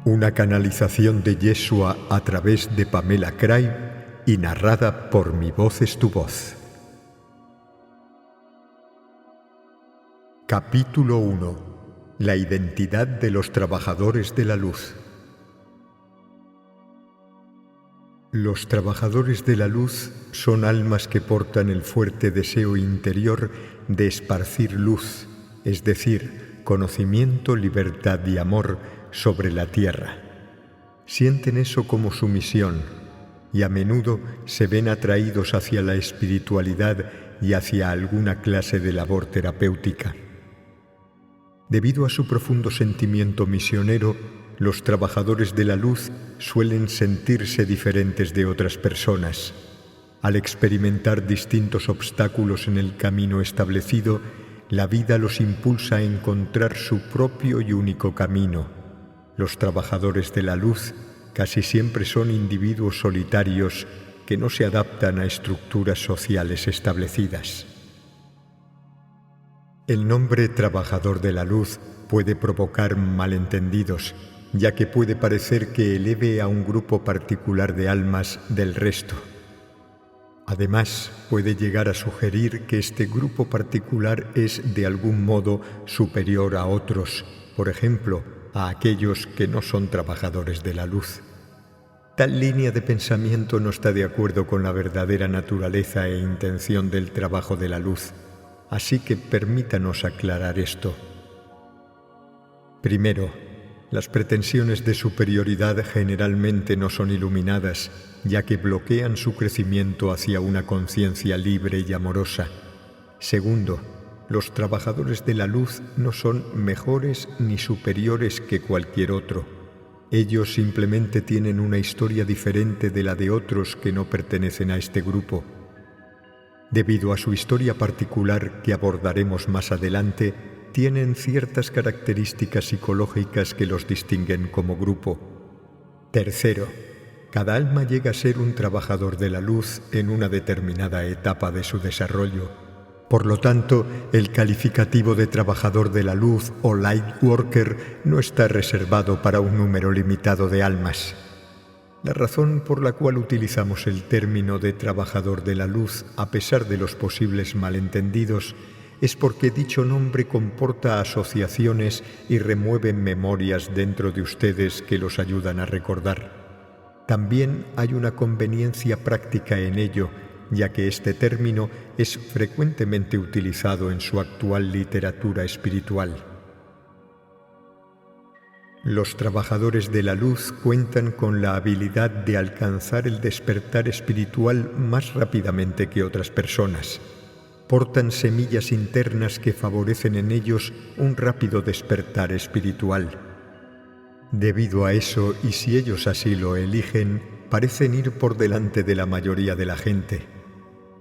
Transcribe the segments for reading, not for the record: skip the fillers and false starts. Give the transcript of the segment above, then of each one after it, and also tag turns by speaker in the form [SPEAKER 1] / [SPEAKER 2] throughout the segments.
[SPEAKER 1] Una canalización de Yeshua a través de Pamela Craig y narrada por Mi Voz es tu Voz. Capítulo 1. La identidad de los trabajadores de la luz. Los trabajadores de la luz son almas que portan el fuerte deseo interior de esparcir luz, es decir, conocimiento, libertad y amor sobre la tierra. Sienten eso como su misión y a menudo se ven atraídos hacia la espiritualidad y hacia alguna clase de labor terapéutica. Debido a su profundo sentimiento misionero, los trabajadores de la luz suelen sentirse diferentes de otras personas. Al experimentar distintos obstáculos en el camino establecido, la vida los impulsa a encontrar su propio y único camino. Los trabajadores de la luz casi siempre son individuos solitarios que no se adaptan a estructuras sociales establecidas. El nombre trabajador de la luz puede provocar malentendidos, ya que puede parecer que eleve a un grupo particular de almas del resto. Además, puede llegar a sugerir que este grupo particular es de algún modo superior a otros, por ejemplo, a aquellos que no son trabajadores de la luz. Tal línea de pensamiento no está de acuerdo con la verdadera naturaleza e intención del trabajo de la luz, así que permítanos aclarar esto. Primero, las pretensiones de superioridad generalmente no son iluminadas, ya que bloquean su crecimiento hacia una conciencia libre y amorosa. Segundo, los trabajadores de la luz no son mejores ni superiores que cualquier otro. Ellos simplemente tienen una historia diferente de la de otros que no pertenecen a este grupo. Debido a su historia particular que abordaremos más adelante, tienen ciertas características psicológicas que los distinguen como grupo. Tercero, cada alma llega a ser un trabajador de la luz en una determinada etapa de su desarrollo. Por lo tanto, el calificativo de trabajador de la luz o light worker no está reservado para un número limitado de almas. La razón por la cual utilizamos el término de trabajador de la luz, a pesar de los posibles malentendidos, es porque dicho nombre comporta asociaciones y remueve memorias dentro de ustedes que los ayudan a recordar. También hay una conveniencia práctica en ello, ya que este término es frecuentemente utilizado en su actual literatura espiritual. Los trabajadores de la luz cuentan con la habilidad de alcanzar el despertar espiritual más rápidamente que otras personas. Portan semillas internas que favorecen en ellos un rápido despertar espiritual. Debido a eso, y si ellos así lo eligen, parecen ir por delante de la mayoría de la gente.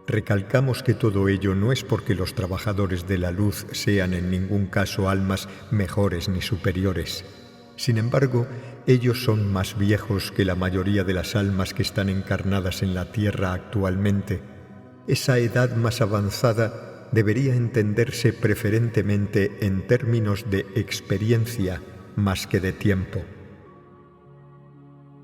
[SPEAKER 1] Recalcamos que todo ello no es porque los trabajadores de la luz sean en ningún caso almas mejores ni superiores. Sin embargo, ellos son más viejos que la mayoría de las almas que están encarnadas en la Tierra actualmente. Esa edad más avanzada debería entenderse preferentemente en términos de experiencia más que de tiempo.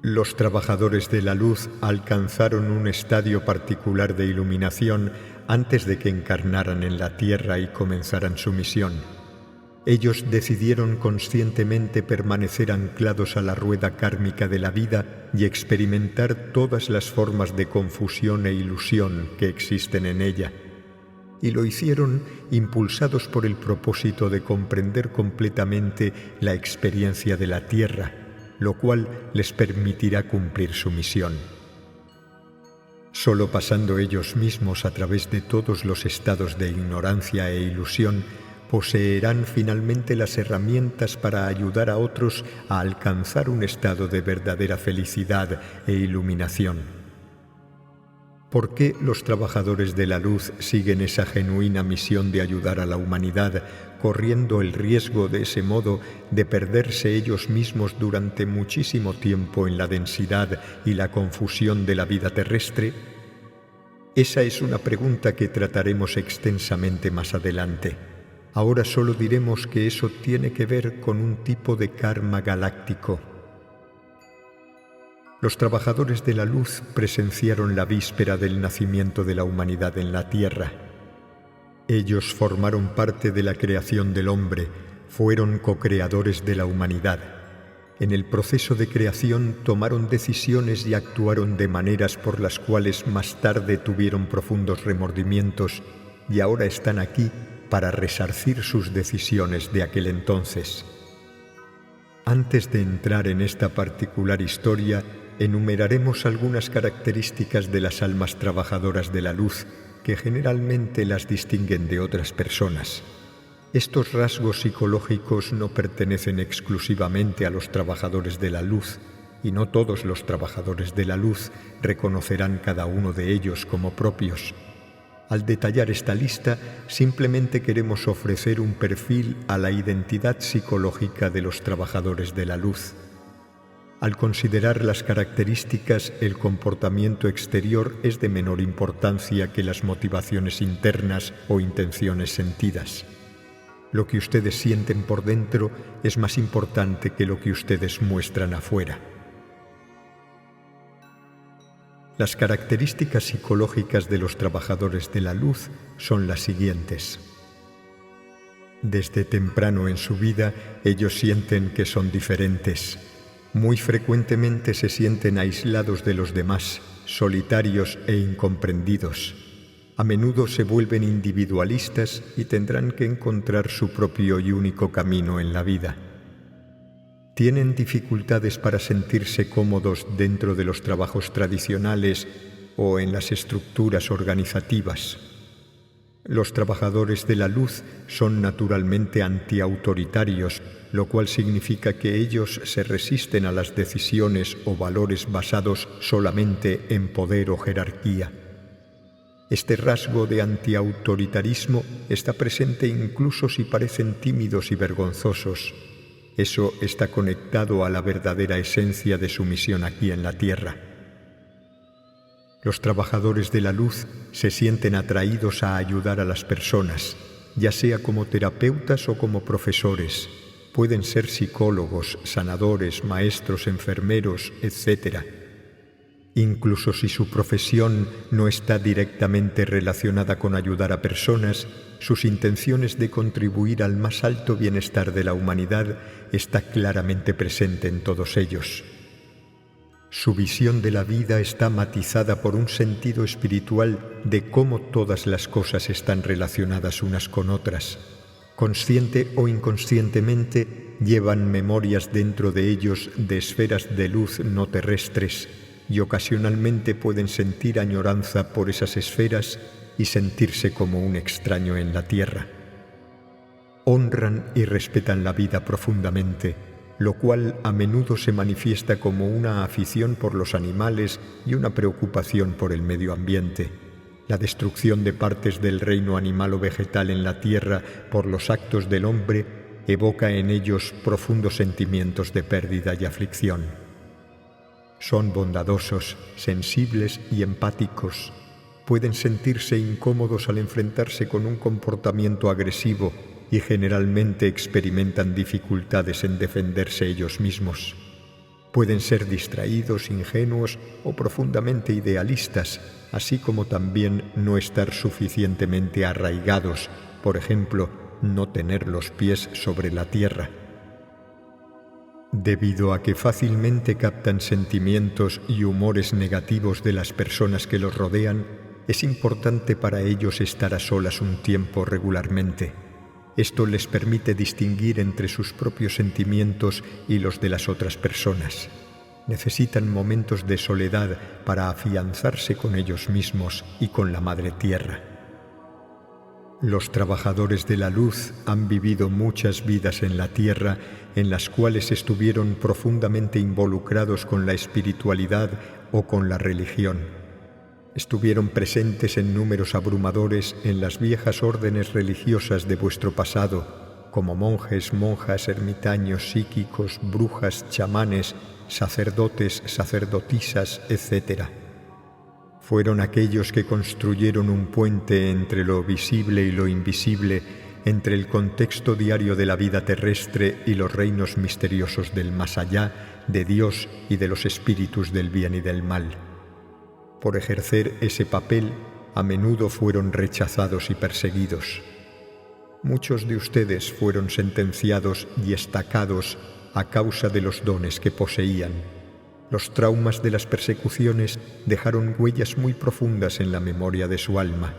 [SPEAKER 1] Los trabajadores de la luz alcanzaron un estadio particular de iluminación antes de que encarnaran en la Tierra y comenzaran su misión. Ellos decidieron conscientemente permanecer anclados a la rueda kármica de la vida y experimentar todas las formas de confusión e ilusión que existen en ella. Y lo hicieron impulsados por el propósito de comprender completamente la experiencia de la Tierra, lo cual les permitirá cumplir su misión. Solo pasando ellos mismos a través de todos los estados de ignorancia e ilusión, poseerán finalmente las herramientas para ayudar a otros a alcanzar un estado de verdadera felicidad e iluminación. ¿Por qué los trabajadores de la luz siguen esa genuina misión de ayudar a la humanidad, corriendo el riesgo de ese modo de perderse ellos mismos durante muchísimo tiempo en la densidad y la confusión de la vida terrestre? Esa es una pregunta que trataremos extensamente más adelante. Ahora solo diremos que eso tiene que ver con un tipo de karma galáctico. Los trabajadores de la luz presenciaron la víspera del nacimiento de la humanidad en la tierra. Ellos formaron parte de la creación del hombre, fueron co-creadores de la humanidad. En el proceso de creación tomaron decisiones y actuaron de maneras por las cuales más tarde tuvieron profundos remordimientos y ahora están aquí para resarcir sus decisiones de aquel entonces. Antes de entrar en esta particular historia, enumeraremos algunas características de las almas trabajadoras de la luz que generalmente las distinguen de otras personas. Estos rasgos psicológicos no pertenecen exclusivamente a los trabajadores de la luz, y no todos los trabajadores de la luz reconocerán cada uno de ellos como propios. Al detallar esta lista, simplemente queremos ofrecer un perfil a la identidad psicológica de los trabajadores de la luz. Al considerar las características, el comportamiento exterior es de menor importancia que las motivaciones internas o intenciones sentidas. Lo que ustedes sienten por dentro es más importante que lo que ustedes muestran afuera. Las características psicológicas de los trabajadores de la luz son las siguientes. Desde temprano en su vida, ellos sienten que son diferentes. Muy frecuentemente se sienten aislados de los demás, solitarios e incomprendidos. A menudo se vuelven individualistas y tendrán que encontrar su propio y único camino en la vida. Tienen dificultades para sentirse cómodos dentro de los trabajos tradicionales o en las estructuras organizativas. Los trabajadores de la luz son naturalmente antiautoritarios, lo cual significa que ellos se resisten a las decisiones o valores basados solamente en poder o jerarquía. Este rasgo de antiautoritarismo está presente incluso si parecen tímidos y vergonzosos. Eso está conectado a la verdadera esencia de su misión aquí en la Tierra. Los trabajadores de la luz se sienten atraídos a ayudar a las personas, ya sea como terapeutas o como profesores. Pueden ser psicólogos, sanadores, maestros, enfermeros, etc. Incluso si su profesión no está directamente relacionada con ayudar a personas, sus intenciones de contribuir al más alto bienestar de la humanidad está claramente presente en todos ellos. Su visión de la vida está matizada por un sentido espiritual de cómo todas las cosas están relacionadas unas con otras. Consciente o inconscientemente, llevan memorias dentro de ellos de esferas de luz no terrestres y ocasionalmente pueden sentir añoranza por esas esferas y sentirse como un extraño en la tierra. Honran y respetan la vida profundamente, lo cual a menudo se manifiesta como una afición por los animales y una preocupación por el medio ambiente. La destrucción de partes del reino animal o vegetal en la tierra por los actos del hombre evoca en ellos profundos sentimientos de pérdida y aflicción. Son bondadosos, sensibles y empáticos. Pueden sentirse incómodos al enfrentarse con un comportamiento agresivo y generalmente experimentan dificultades en defenderse ellos mismos. Pueden ser distraídos, ingenuos o profundamente idealistas, así como también no estar suficientemente arraigados, por ejemplo, no tener los pies sobre la tierra. Debido a que fácilmente captan sentimientos y humores negativos de las personas que los rodean, es importante para ellos estar a solas un tiempo regularmente. Esto les permite distinguir entre sus propios sentimientos y los de las otras personas. Necesitan momentos de soledad para afianzarse con ellos mismos y con la Madre Tierra. Los trabajadores de la luz han vivido muchas vidas en la Tierra en las cuales estuvieron profundamente involucrados con la espiritualidad o con la religión. Estuvieron presentes en números abrumadores en las viejas órdenes religiosas de vuestro pasado, como monjes, monjas, ermitaños, psíquicos, brujas, chamanes, sacerdotes, sacerdotisas, etc. Fueron aquellos que construyeron un puente entre lo visible y lo invisible, entre el contexto diario de la vida terrestre y los reinos misteriosos del más allá, de Dios y de los espíritus del bien y del mal. Por ejercer ese papel, a menudo fueron rechazados y perseguidos. Muchos de ustedes fueron sentenciados y estacados a causa de los dones que poseían. Los traumas de las persecuciones dejaron huellas muy profundas en la memoria de su alma.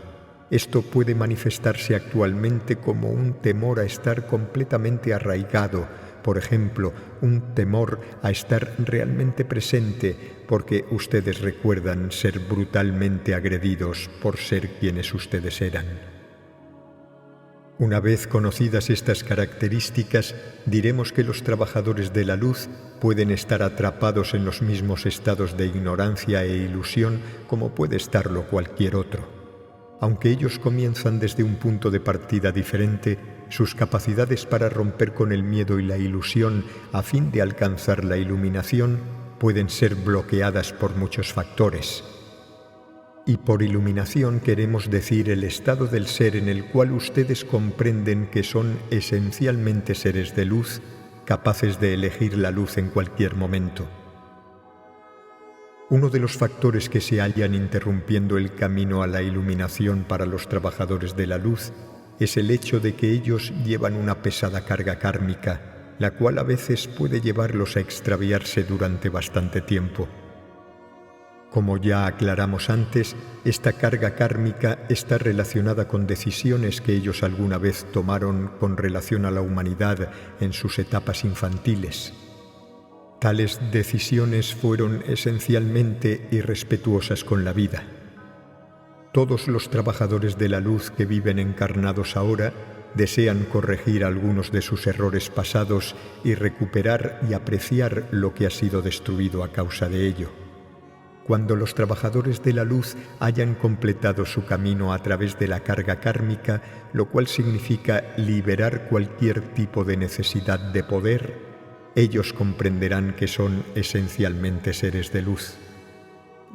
[SPEAKER 1] Esto puede manifestarse actualmente como un temor a estar completamente arraigado, por ejemplo, un temor a estar realmente presente porque ustedes recuerdan ser brutalmente agredidos por ser quienes ustedes eran. Una vez conocidas estas características, diremos que los trabajadores de la luz pueden estar atrapados en los mismos estados de ignorancia e ilusión como puede estarlo cualquier otro. Aunque ellos comienzan desde un punto de partida diferente, sus capacidades para romper con el miedo y la ilusión a fin de alcanzar la iluminación pueden ser bloqueadas por muchos factores. Y por iluminación queremos decir el estado del ser en el cual ustedes comprenden que son esencialmente seres de luz, capaces de elegir la luz en cualquier momento. Uno de los factores que se hallan interrumpiendo el camino a la iluminación para los trabajadores de la luz es el hecho de que ellos llevan una pesada carga kármica, la cual a veces puede llevarlos a extraviarse durante bastante tiempo. Como ya aclaramos antes, esta carga kármica está relacionada con decisiones que ellos alguna vez tomaron con relación a la humanidad en sus etapas infantiles. Tales decisiones fueron esencialmente irrespetuosas con la vida. Todos los trabajadores de la luz que viven encarnados ahora desean corregir algunos de sus errores pasados y recuperar y apreciar lo que ha sido destruido a causa de ello. Cuando los trabajadores de la luz hayan completado su camino a través de la carga kármica, lo cual significa liberar cualquier tipo de necesidad de poder, ellos comprenderán que son esencialmente seres de luz.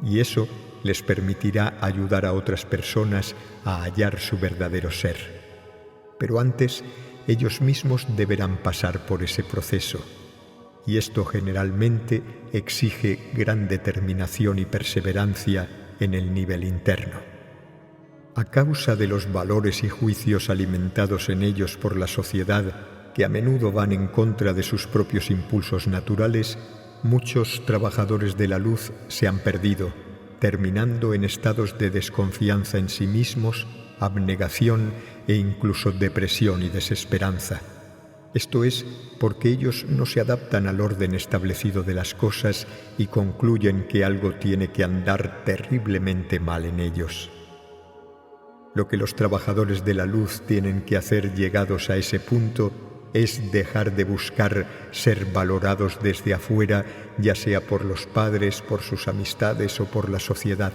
[SPEAKER 1] Y eso les permitirá ayudar a otras personas a hallar su verdadero ser. Pero antes, ellos mismos deberán pasar por ese proceso. Y esto generalmente exige gran determinación y perseverancia en el nivel interno. A causa de los valores y juicios alimentados en ellos por la sociedad, que a menudo van en contra de sus propios impulsos naturales, muchos trabajadores de la luz se han perdido, terminando en estados de desconfianza en sí mismos, abnegación e incluso depresión y desesperanza. Esto es porque ellos no se adaptan al orden establecido de las cosas y concluyen que algo tiene que andar terriblemente mal en ellos. Lo que los trabajadores de la luz tienen que hacer llegados a ese punto es dejar de buscar ser valorados desde afuera, ya sea por los padres, por sus amistades o por la sociedad.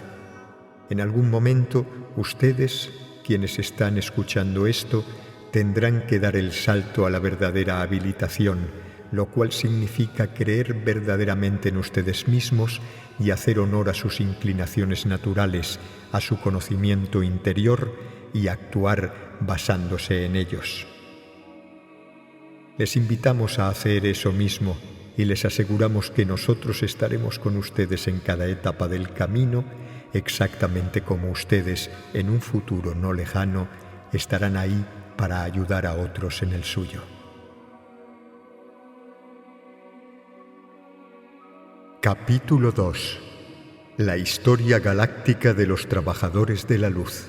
[SPEAKER 1] En algún momento, ustedes, quienes están escuchando esto, tendrán que dar el salto a la verdadera habilitación, lo cual significa creer verdaderamente en ustedes mismos y hacer honor a sus inclinaciones naturales, a su conocimiento interior y actuar basándose en ellos. Les invitamos a hacer eso mismo y les aseguramos que nosotros estaremos con ustedes en cada etapa del camino, exactamente como ustedes, en un futuro no lejano, estarán ahí para ayudar a otros en el suyo. Capítulo 2. La historia galáctica de los trabajadores de la luz.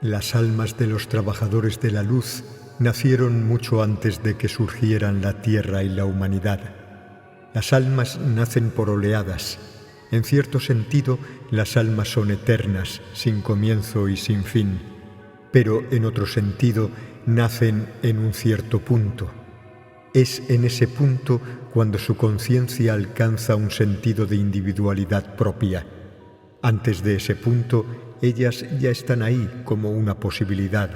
[SPEAKER 1] Las almas de los trabajadores de la luz nacieron mucho antes de que surgieran la Tierra y la humanidad. Las almas nacen por oleadas. En cierto sentido, las almas son eternas, sin comienzo y sin fin, pero en otro sentido, nacen en un cierto punto. Es en ese punto cuando su conciencia alcanza un sentido de individualidad propia. Antes de ese punto, ellas ya están ahí como una posibilidad,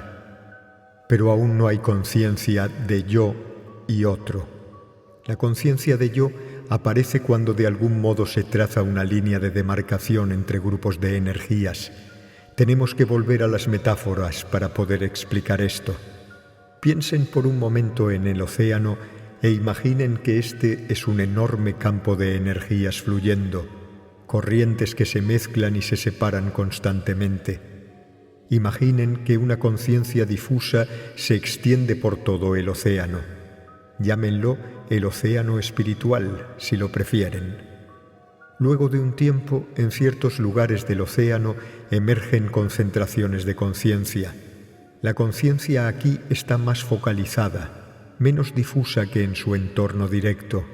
[SPEAKER 1] pero aún no hay conciencia de yo y otro. La conciencia de yo aparece cuando de algún modo se traza una línea de demarcación entre grupos de energías. Tenemos que volver a las metáforas para poder explicar esto. Piensen por un momento en el océano e imaginen que este es un enorme campo de energías fluyendo, corrientes que se mezclan y se separan constantemente. Imaginen que una conciencia difusa se extiende por todo el océano. Llámenlo el océano espiritual, si lo prefieren. Luego de un tiempo, en ciertos lugares del océano emergen concentraciones de conciencia. La conciencia aquí está más focalizada, menos difusa que en su entorno directo.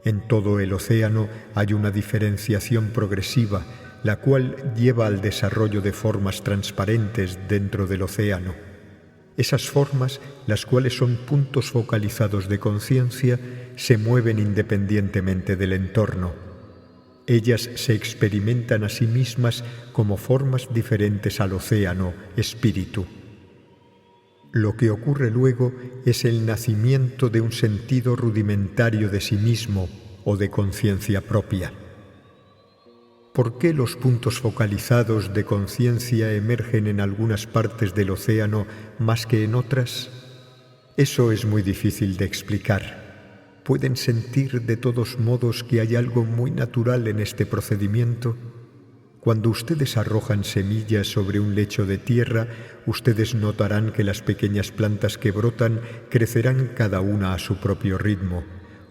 [SPEAKER 1] En todo el océano hay una diferenciación progresiva, la cual lleva al desarrollo de formas transparentes dentro del océano. Esas formas, las cuales son puntos focalizados de conciencia, se mueven independientemente del entorno. Ellas se experimentan a sí mismas como formas diferentes al océano, espíritu. Lo que ocurre luego es el nacimiento de un sentido rudimentario de sí mismo o de conciencia propia. ¿Por qué los puntos focalizados de conciencia emergen en algunas partes del océano más que en otras? Eso es muy difícil de explicar. ¿Pueden sentir de todos modos que hay algo muy natural en este procedimiento? Cuando ustedes arrojan semillas sobre un lecho de tierra, ustedes notarán que las pequeñas plantas que brotan crecerán cada una a su propio ritmo.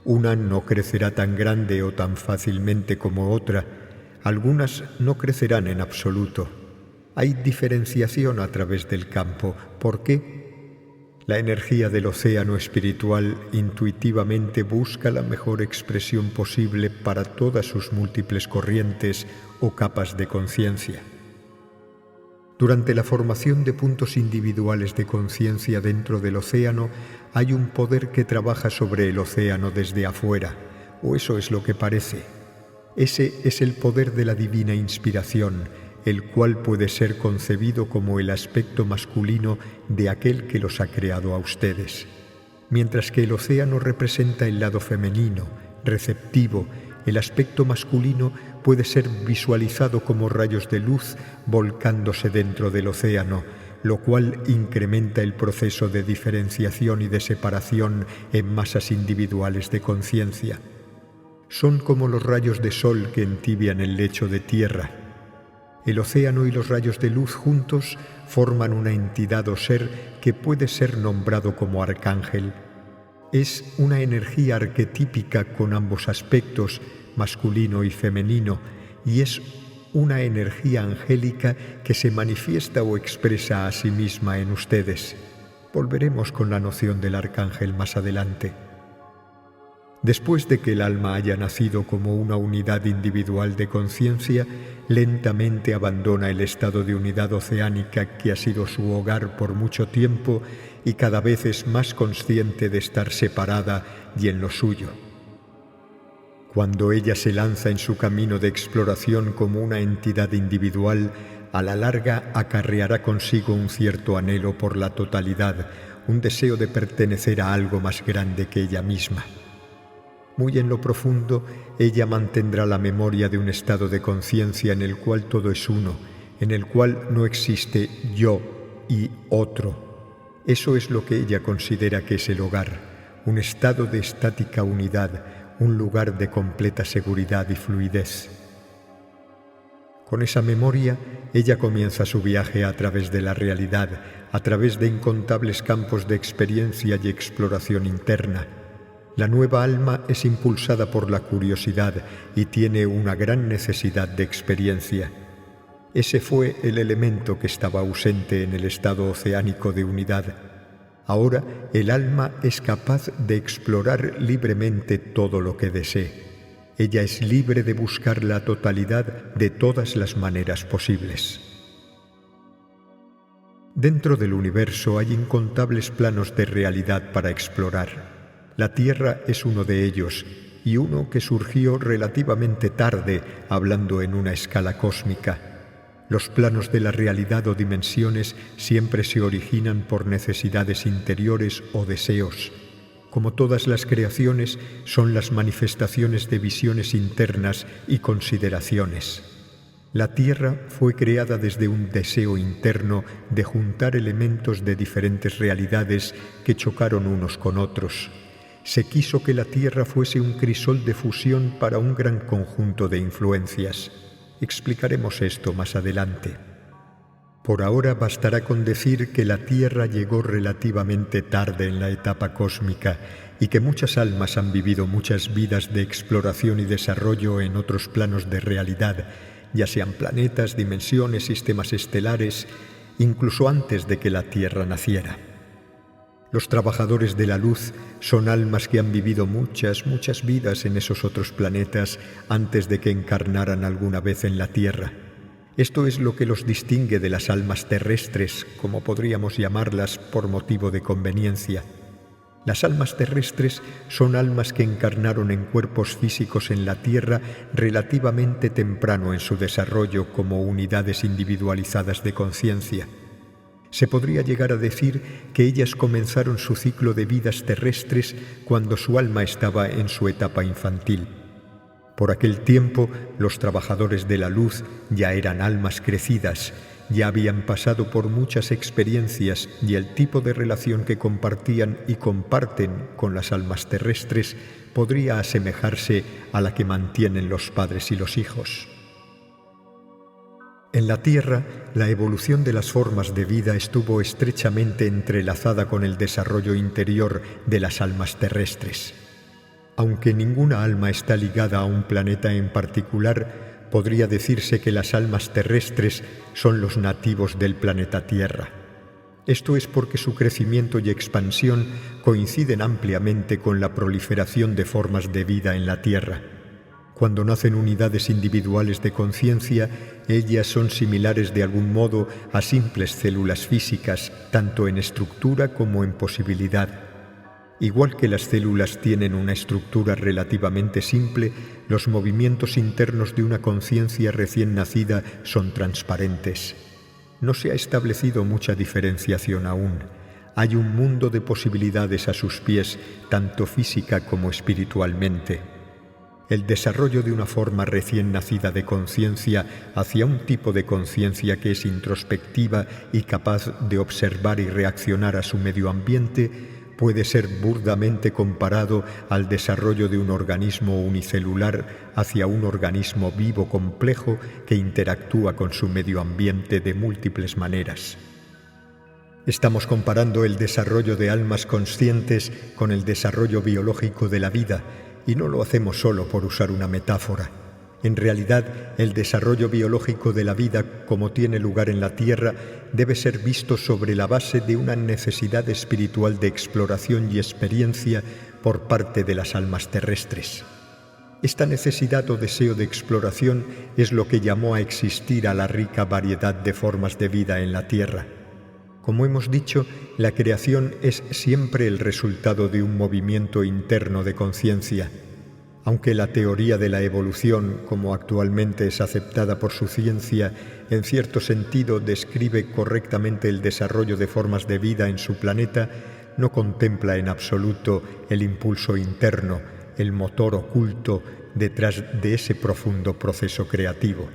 [SPEAKER 1] Una no crecerá tan grande o tan fácilmente como otra. Algunas no crecerán en absoluto. Hay diferenciación a través del campo. ¿Por qué? La energía del océano espiritual intuitivamente busca la mejor expresión posible para todas sus múltiples corrientes o capas de conciencia. Durante la formación de puntos individuales de conciencia dentro del océano, hay un poder que trabaja sobre el océano desde afuera, o eso es lo que parece. Ese es el poder de la divina inspiración, el cual puede ser concebido como el aspecto masculino de aquel que los ha creado a ustedes, mientras que el océano representa el lado femenino, receptivo. El aspecto masculino puede ser visualizado como rayos de luz volcándose dentro del océano, lo cual incrementa el proceso de diferenciación y de separación en masas individuales de conciencia. Son como los rayos de sol que entibian el lecho de tierra. El océano y los rayos de luz juntos forman una entidad o ser que puede ser nombrado como arcángel. Es una energía arquetípica con ambos aspectos, masculino y femenino, y es una energía angélica que se manifiesta o expresa a sí misma en ustedes. Volveremos con la noción del arcángel más adelante. Después de que el alma haya nacido como una unidad individual de conciencia, lentamente abandona el estado de unidad oceánica que ha sido su hogar por mucho tiempo y cada vez es más consciente de estar separada y en lo suyo. Cuando ella se lanza en su camino de exploración como una entidad individual, a la larga acarreará consigo un cierto anhelo por la totalidad, un deseo de pertenecer a algo más grande que ella misma. Muy en lo profundo, ella mantendrá la memoria de un estado de conciencia en el cual todo es uno, en el cual no existe yo y otro. Eso es lo que ella considera que es el hogar, un estado de estática unidad, un lugar de completa seguridad y fluidez. Con esa memoria, ella comienza su viaje a través de la realidad, a través de incontables campos de experiencia y exploración interna. La nueva alma es impulsada por la curiosidad y tiene una gran necesidad de experiencia. Ese fue el elemento que estaba ausente en el estado oceánico de unidad. Ahora el alma es capaz de explorar libremente todo lo que desee. Ella es libre de buscar la totalidad de todas las maneras posibles. Dentro del universo hay incontables planos de realidad para explorar. La Tierra es uno de ellos, y uno que surgió relativamente tarde, hablando en una escala cósmica. Los planos de la realidad o dimensiones siempre se originan por necesidades interiores o deseos. Como todas las creaciones, son las manifestaciones de visiones internas y consideraciones. La Tierra fue creada desde un deseo interno de juntar elementos de diferentes realidades que chocaron unos con otros. Se quiso que la Tierra fuese un crisol de fusión para un gran conjunto de influencias. Explicaremos esto más adelante. Por ahora bastará con decir que la Tierra llegó relativamente tarde en la etapa cósmica y que muchas almas han vivido muchas vidas de exploración y desarrollo en otros planos de realidad, ya sean planetas, dimensiones, sistemas estelares, incluso antes de que la Tierra naciera. Los trabajadores de la luz son almas que han vivido muchas vidas en esos otros planetas antes de que encarnaran alguna vez en la Tierra. Esto es lo que los distingue de las almas terrestres, como podríamos llamarlas por motivo de conveniencia. Las almas terrestres son almas que encarnaron en cuerpos físicos en la Tierra relativamente temprano en su desarrollo como unidades individualizadas de conciencia. Se podría llegar a decir que ellas comenzaron su ciclo de vidas terrestres cuando su alma estaba en su etapa infantil. Por aquel tiempo, los trabajadores de la luz ya eran almas crecidas, ya habían pasado por muchas experiencias y el tipo de relación que compartían y comparten con las almas terrestres podría asemejarse a la que mantienen los padres y los hijos. En la Tierra, la evolución de las formas de vida estuvo estrechamente entrelazada con el desarrollo interior de las almas terrestres. Aunque ninguna alma está ligada a un planeta en particular, podría decirse que las almas terrestres son los nativos del planeta Tierra. Esto es porque su crecimiento y expansión coinciden ampliamente con la proliferación de formas de vida en la Tierra. Cuando nacen unidades individuales de conciencia, ellas son similares de algún modo a simples células físicas, tanto en estructura como en posibilidad. Igual que las células tienen una estructura relativamente simple, los movimientos internos de una conciencia recién nacida son transparentes. No se ha establecido mucha diferenciación aún. Hay un mundo de posibilidades a sus pies, tanto física como espiritualmente. El desarrollo de una forma recién nacida de conciencia hacia un tipo de conciencia que es introspectiva y capaz de observar y reaccionar a su medio ambiente puede ser burdamente comparado al desarrollo de un organismo unicelular hacia un organismo vivo complejo que interactúa con su medio ambiente de múltiples maneras. Estamos comparando el desarrollo de almas conscientes con el desarrollo biológico de la vida, y no lo hacemos solo por usar una metáfora. En realidad, el desarrollo biológico de la vida, como tiene lugar en la Tierra, debe ser visto sobre la base de una necesidad espiritual de exploración y experiencia por parte de las almas terrestres. Esta necesidad o deseo de exploración es lo que llamó a existir a la rica variedad de formas de vida en la Tierra. Como hemos dicho, la creación es siempre el resultado de un movimiento interno de conciencia. Aunque la teoría de la evolución, como actualmente es aceptada por su ciencia, en cierto sentido describe correctamente el desarrollo de formas de vida en su planeta, no contempla en absoluto el impulso interno, el motor oculto detrás de ese profundo proceso creativo.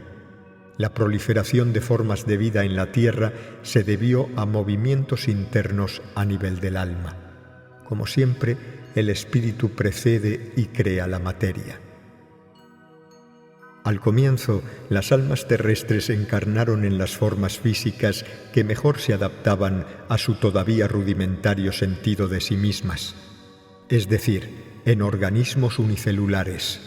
[SPEAKER 1] La proliferación de formas de vida en la Tierra se debió a movimientos internos a nivel del alma. Como siempre, el espíritu precede y crea la materia. Al comienzo, las almas terrestres encarnaron en las formas físicas que mejor se adaptaban a su todavía rudimentario sentido de sí mismas, es decir, en organismos unicelulares.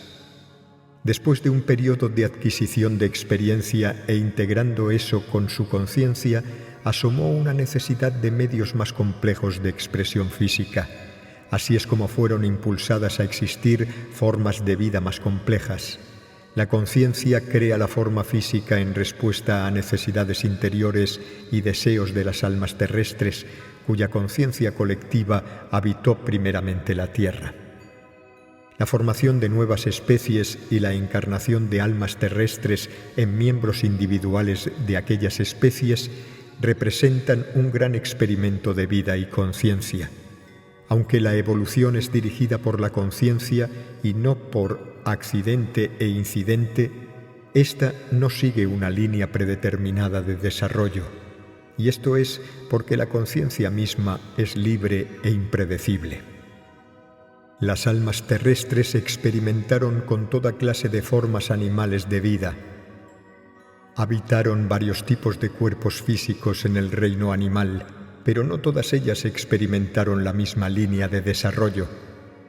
[SPEAKER 1] Después de un periodo de adquisición de experiencia e integrando eso con su conciencia, asomó una necesidad de medios más complejos de expresión física. Así es como fueron impulsadas a existir formas de vida más complejas. La conciencia crea la forma física en respuesta a necesidades interiores y deseos de las almas terrestres, cuya conciencia colectiva habitó primeramente la Tierra. La formación de nuevas especies y la encarnación de almas terrestres en miembros individuales de aquellas especies representan un gran experimento de vida y conciencia. Aunque la evolución es dirigida por la conciencia y no por accidente e incidente, Esta no sigue una línea predeterminada de desarrollo, y esto es porque la conciencia misma es libre e impredecible. Las almas terrestres experimentaron con toda clase de formas animales de vida. Habitaron varios tipos de cuerpos físicos en el reino animal, pero no todas ellas experimentaron la misma línea de desarrollo.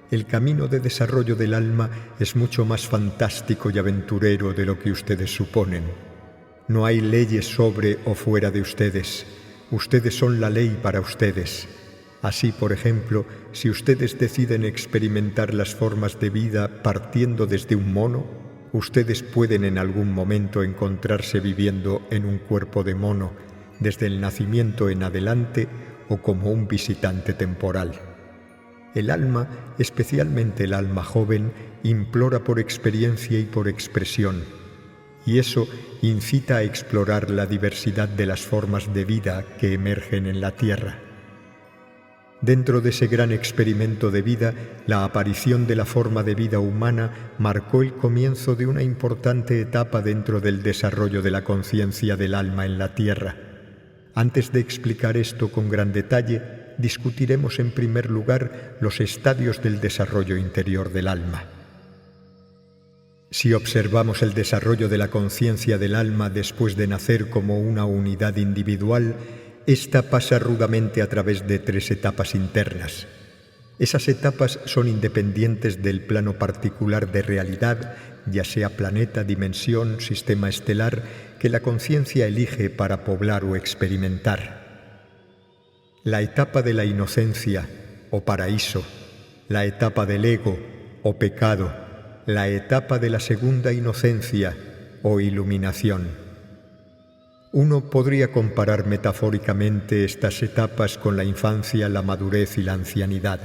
[SPEAKER 1] El camino de desarrollo del alma es mucho más fantástico y aventurero de lo que ustedes suponen. No hay leyes sobre o fuera de ustedes. Ustedes son la ley para ustedes. Así, por ejemplo, si ustedes deciden experimentar las formas de vida partiendo desde un mono, ustedes pueden en algún momento encontrarse viviendo en un cuerpo de mono, desde el nacimiento en adelante o como un visitante temporal. El alma, especialmente el alma joven, implora por experiencia y por expresión, y eso incita a explorar la diversidad de las formas de vida que emergen en la Tierra. Dentro de ese gran experimento de vida, la aparición de la forma de vida humana marcó el comienzo de una importante etapa dentro del desarrollo de la conciencia del alma en la Tierra. Antes de explicar esto con gran detalle, discutiremos en primer lugar los estadios del desarrollo interior del alma. Si observamos el desarrollo de la conciencia del alma después de nacer como una unidad individual, esta pasa rudamente a través de 3 etapas internas. Esas etapas son independientes del plano particular de realidad, ya sea planeta, dimensión, sistema estelar, que la conciencia elige para poblar o experimentar. La etapa de la inocencia, o paraíso, la etapa del ego, o pecado, la etapa de la segunda inocencia, o iluminación. Uno podría comparar metafóricamente estas etapas con la infancia, la madurez y la ancianidad.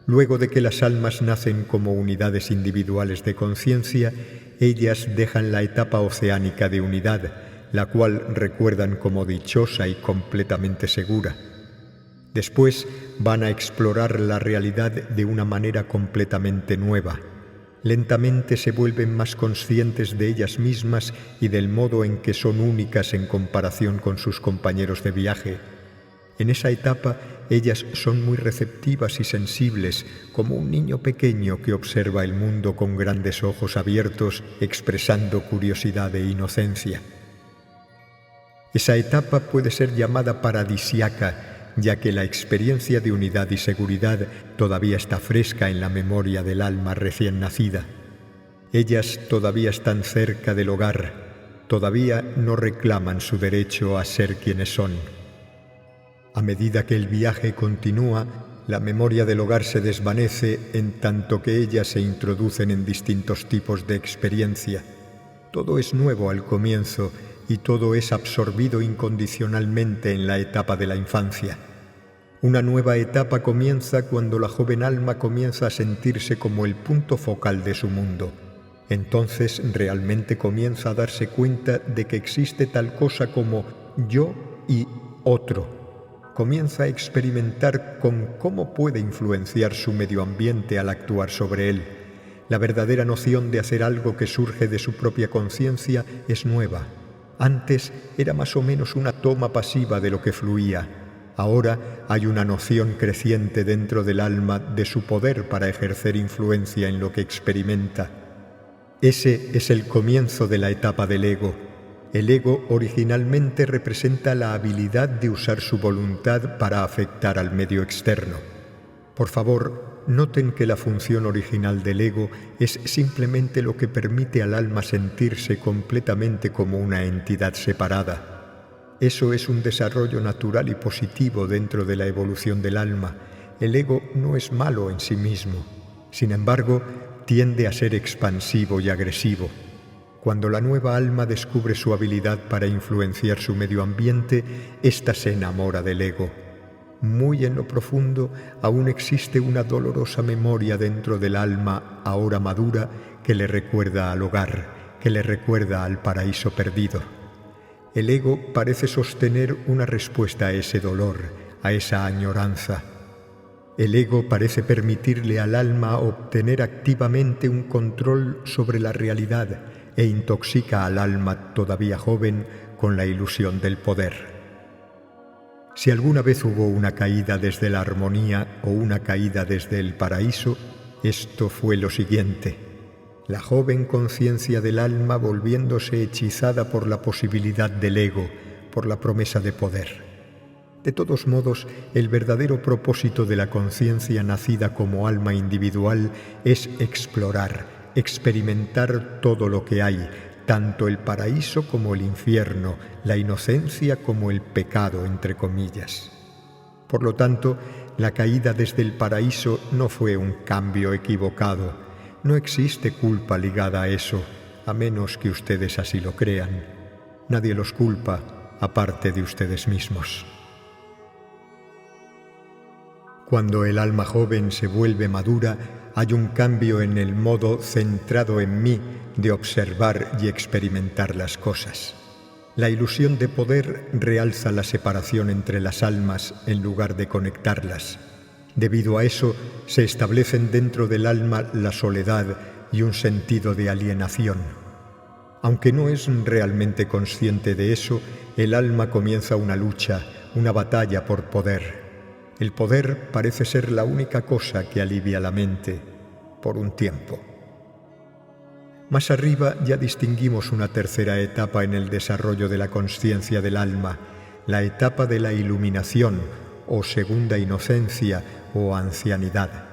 [SPEAKER 1] Luego de que las almas nacen como unidades individuales de conciencia, ellas dejan la etapa oceánica de unidad, la cual recuerdan como dichosa y completamente segura. Después van a explorar la realidad de una manera completamente nueva. Lentamente se vuelven más conscientes de ellas mismas y del modo en que son únicas en comparación con sus compañeros de viaje. En esa etapa, ellas son muy receptivas y sensibles, como un niño pequeño que observa el mundo con grandes ojos abiertos, expresando curiosidad e inocencia. Esa etapa puede ser llamada paradisiaca, ya que la experiencia de unidad y seguridad todavía está fresca en la memoria del alma recién nacida. Ellas todavía están cerca del hogar, todavía no reclaman su derecho a ser quienes son. A medida que el viaje continúa, la memoria del hogar se desvanece en tanto que ellas se introducen en distintos tipos de experiencia. Todo es nuevo al comienzo y todo es absorbido incondicionalmente en la etapa de la infancia. Una nueva etapa comienza cuando la joven alma comienza a sentirse como el punto focal de su mundo. Entonces realmente comienza a darse cuenta de que existe tal cosa como yo y otro. Comienza a experimentar con cómo puede influenciar su medio ambiente al actuar sobre él. La verdadera noción de hacer algo que surge de su propia conciencia es nueva. Antes era más o menos una toma pasiva de lo que fluía. Ahora hay una noción creciente dentro del alma de su poder para ejercer influencia en lo que experimenta. Ese es el comienzo de la etapa del ego. El ego originalmente representa la habilidad de usar su voluntad para afectar al medio externo. Por favor, noten que la función original del ego es simplemente lo que permite al alma sentirse completamente como una entidad separada. Eso es un desarrollo natural y positivo dentro de la evolución del alma. El ego no es malo en sí mismo. Sin embargo, tiende a ser expansivo y agresivo. Cuando la nueva alma descubre su habilidad para influenciar su medio ambiente, ésta se enamora del ego. Muy en lo profundo, aún existe una dolorosa memoria dentro del alma, ahora madura, que le recuerda al hogar, que le recuerda al paraíso perdido. El ego parece sostener una respuesta a ese dolor, a esa añoranza. El ego parece permitirle al alma obtener activamente un control sobre la realidad, e intoxica al alma todavía joven con la ilusión del poder. Si alguna vez hubo una caída desde la armonía o una caída desde el paraíso, esto fue lo siguiente: la joven conciencia del alma volviéndose hechizada por la posibilidad del ego, por la promesa de poder. De todos modos, el verdadero propósito de la conciencia nacida como alma individual es explorar, experimentar todo lo que hay, tanto el paraíso como el infierno, la inocencia como el pecado, entre comillas. Por lo tanto, la caída desde el paraíso no fue un cambio equivocado. No existe culpa ligada a eso, a menos que ustedes así lo crean. Nadie los culpa, aparte de ustedes mismos. Cuando el alma joven se vuelve madura, hay un cambio en el modo centrado en mí de observar y experimentar las cosas. La ilusión de poder realza la separación entre las almas en lugar de conectarlas. Debido a eso, se establecen dentro del alma la soledad y un sentido de alienación. Aunque no es realmente consciente de eso, el alma comienza una lucha, una batalla por poder. El poder parece ser la única cosa que alivia la mente, por un tiempo. Más arriba ya distinguimos una tercera etapa en el desarrollo de la consciencia del alma, la etapa de la iluminación, o segunda inocencia, o ancianidad.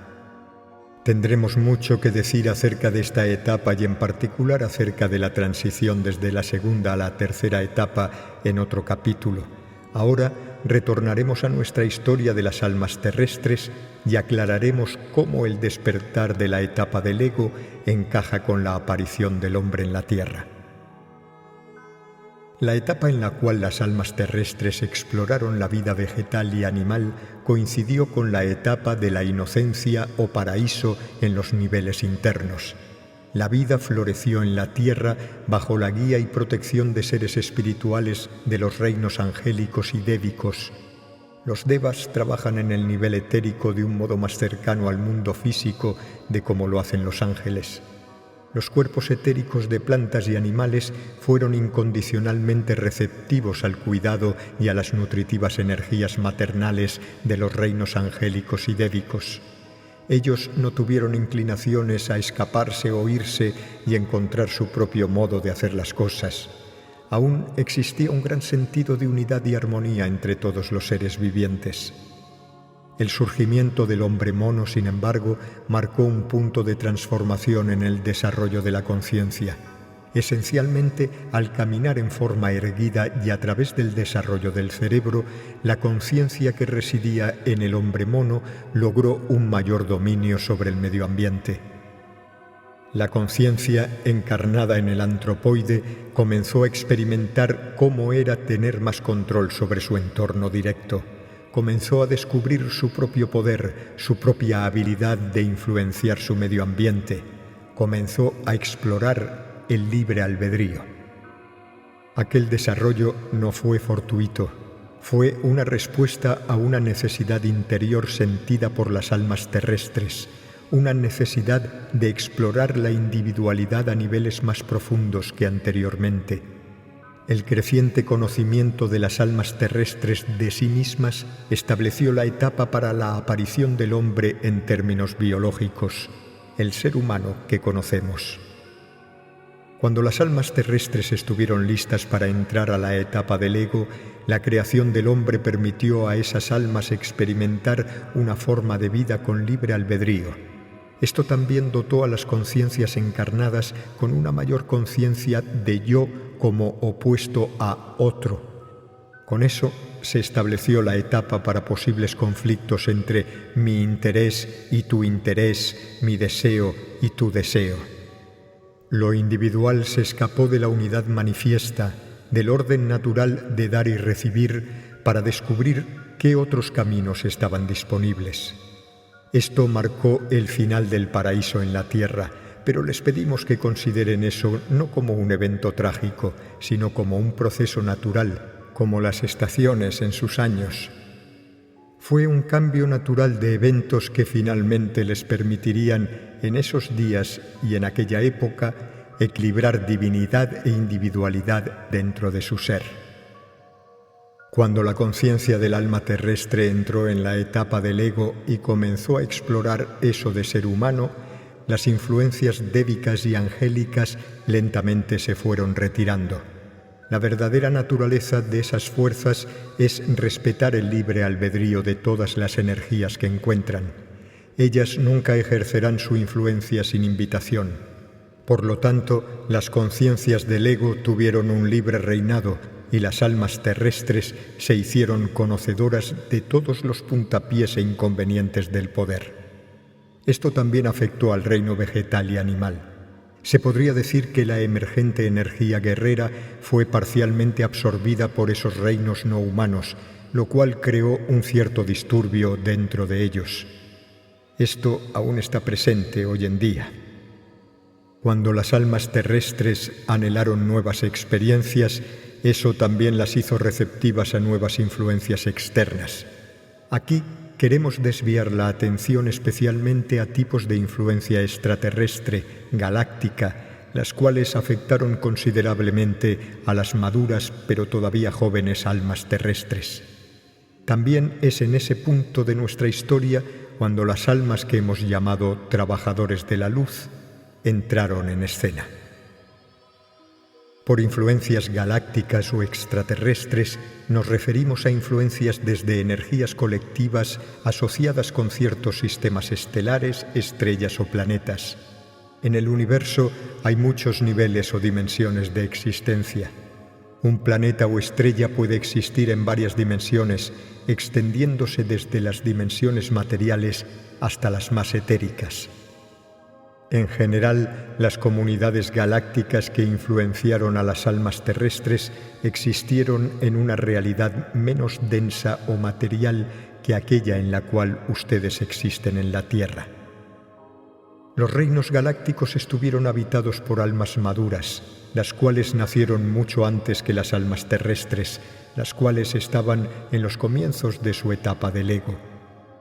[SPEAKER 1] Tendremos mucho que decir acerca de esta etapa y en particular acerca de la transición desde la segunda a la tercera etapa en otro capítulo. Ahora retornaremos a nuestra historia de las almas terrestres y aclararemos cómo el despertar de la etapa del ego encaja con la aparición del hombre en la tierra. La etapa en la cual las almas terrestres exploraron la vida vegetal y animal coincidió con la etapa de la inocencia o paraíso en los niveles internos. La vida floreció en la tierra bajo la guía y protección de seres espirituales de los reinos angélicos y dévicos. Los devas trabajan en el nivel etérico de un modo más cercano al mundo físico de como lo hacen los ángeles. Los cuerpos etéricos de plantas y animales fueron incondicionalmente receptivos al cuidado y a las nutritivas energías maternales de los reinos angélicos y dévicos. Ellos no tuvieron inclinaciones a escaparse o irse y encontrar su propio modo de hacer las cosas. Aún existía un gran sentido de unidad y armonía entre todos los seres vivientes. El surgimiento del hombre mono, sin embargo, marcó un punto de transformación en el desarrollo de la conciencia. Esencialmente, al caminar en forma erguida y a través del desarrollo del cerebro, la conciencia que residía en el hombre mono logró un mayor dominio sobre el medio ambiente. La conciencia, encarnada en el antropoide, comenzó a experimentar cómo era tener más control sobre su entorno directo. Comenzó a descubrir su propio poder, su propia habilidad de influenciar su medio ambiente. Comenzó a explorar el libre albedrío. Aquel desarrollo no fue fortuito, fue una respuesta a una necesidad interior sentida por las almas terrestres, una necesidad de explorar la individualidad a niveles más profundos que anteriormente. El creciente conocimiento de las almas terrestres de sí mismas estableció la etapa para la aparición del hombre en términos biológicos, el ser humano que conocemos. Cuando las almas terrestres estuvieron listas para entrar a la etapa del ego, la creación del hombre permitió a esas almas experimentar una forma de vida con libre albedrío. Esto también dotó a las conciencias encarnadas con una mayor conciencia de yo como opuesto a otro. Con eso se estableció la etapa para posibles conflictos entre mi interés y tu interés, mi deseo y tu deseo. Lo individual se escapó de la unidad manifiesta, del orden natural de dar y recibir, para descubrir qué otros caminos estaban disponibles. Esto marcó el final del paraíso en la tierra, pero les pedimos que consideren eso no como un evento trágico, sino como un proceso natural, como las estaciones en sus años. Fue un cambio natural de eventos que finalmente les permitirían, en esos días y en aquella época, equilibrar divinidad e individualidad dentro de su ser. Cuando la conciencia del alma terrestre entró en la etapa del ego y comenzó a explorar eso de ser humano, las influencias dévicas y angélicas lentamente se fueron retirando. La verdadera naturaleza de esas fuerzas es respetar el libre albedrío de todas las energías que encuentran. Ellas nunca ejercerán su influencia sin invitación. Por lo tanto, las conciencias del ego tuvieron un libre reinado y las almas terrestres se hicieron conocedoras de todos los puntapiés e inconvenientes del poder. Esto también afectó al reino vegetal y animal. Se podría decir que la emergente energía guerrera fue parcialmente absorbida por esos reinos no humanos, lo cual creó un cierto disturbio dentro de ellos. Esto aún está presente hoy en día. Cuando las almas terrestres anhelaron nuevas experiencias, eso también las hizo receptivas a nuevas influencias externas. Aquí queremos desviar la atención especialmente a tipos de influencia extraterrestre, galáctica, las cuales afectaron considerablemente a las maduras pero todavía jóvenes almas terrestres. También es en ese punto de nuestra historia cuando las almas que hemos llamado trabajadores de la luz entraron en escena. Por influencias galácticas o extraterrestres nos referimos a influencias desde energías colectivas asociadas con ciertos sistemas estelares, estrellas o planetas. En el universo hay muchos niveles o dimensiones de existencia. Un planeta o estrella puede existir en varias dimensiones, extendiéndose desde las dimensiones materiales hasta las más etéricas. En general, las comunidades galácticas que influenciaron a las almas terrestres existieron en una realidad menos densa o material que aquella en la cual ustedes existen en la Tierra. Los reinos galácticos estuvieron habitados por almas maduras, las cuales nacieron mucho antes que las almas terrestres, las cuales estaban en los comienzos de su etapa del ego.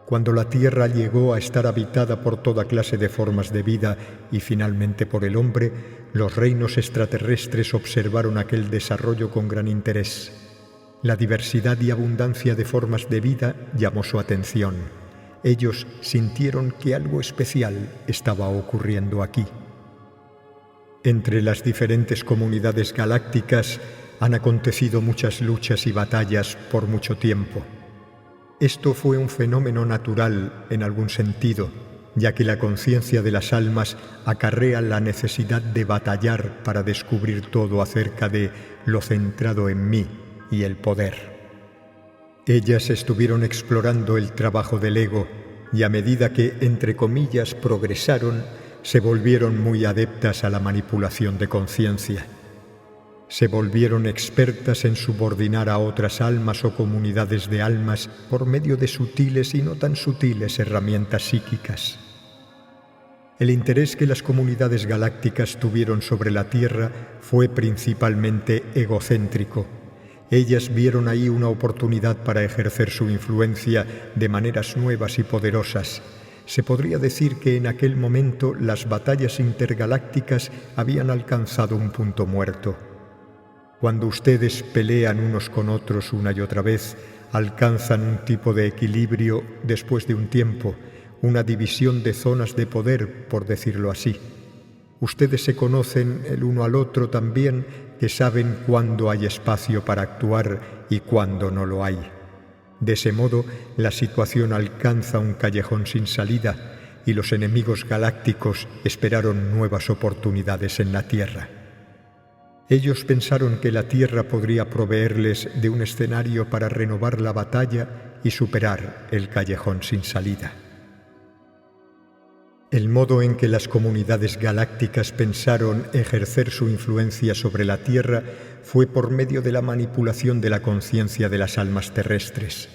[SPEAKER 1] Cuando la Tierra llegó a estar habitada por toda clase de formas de vida y finalmente por el hombre, los reinos extraterrestres observaron aquel desarrollo con gran interés. La diversidad y abundancia de formas de vida llamó su atención. Ellos sintieron que algo especial estaba ocurriendo aquí. Entre las diferentes comunidades galácticas han acontecido muchas luchas y batallas por mucho tiempo. Esto fue un fenómeno natural en algún sentido, ya que la conciencia de las almas acarrea la necesidad de batallar para descubrir todo acerca de lo centrado en mí y el poder. Ellas estuvieron explorando el trabajo del ego y a medida que, entre comillas, progresaron, se volvieron muy adeptas a la manipulación de conciencia. Se volvieron expertas en subordinar a otras almas o comunidades de almas por medio de sutiles y no tan sutiles herramientas psíquicas. El interés que las comunidades galácticas tuvieron sobre la Tierra fue principalmente egocéntrico. Ellas vieron ahí una oportunidad para ejercer su influencia de maneras nuevas y poderosas. Se podría decir que en aquel momento las batallas intergalácticas habían alcanzado un punto muerto. Cuando ustedes pelean unos con otros una y otra vez, alcanzan un tipo de equilibrio después de un tiempo, una división de zonas de poder, por decirlo así. Ustedes se conocen el uno al otro también, que saben cuándo hay espacio para actuar y cuándo no lo hay. De ese modo, la situación alcanza un callejón sin salida y los enemigos galácticos esperaron nuevas oportunidades en la Tierra. Ellos pensaron que la Tierra podría proveerles de un escenario para renovar la batalla y superar el callejón sin salida. El modo en que las comunidades galácticas pensaron ejercer su influencia sobre la Tierra fue por medio de la manipulación de la conciencia de las almas terrestres.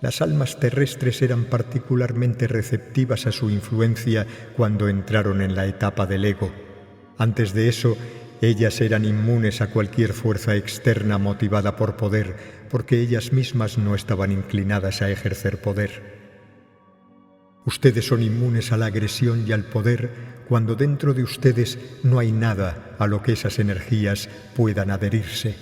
[SPEAKER 1] Las almas terrestres eran particularmente receptivas a su influencia cuando entraron en la etapa del ego. Antes de eso, ellas eran inmunes a cualquier fuerza externa motivada por poder, porque ellas mismas no estaban inclinadas a ejercer poder. Ustedes son inmunes a la agresión y al poder cuando dentro de ustedes no hay nada a lo que esas energías puedan adherirse.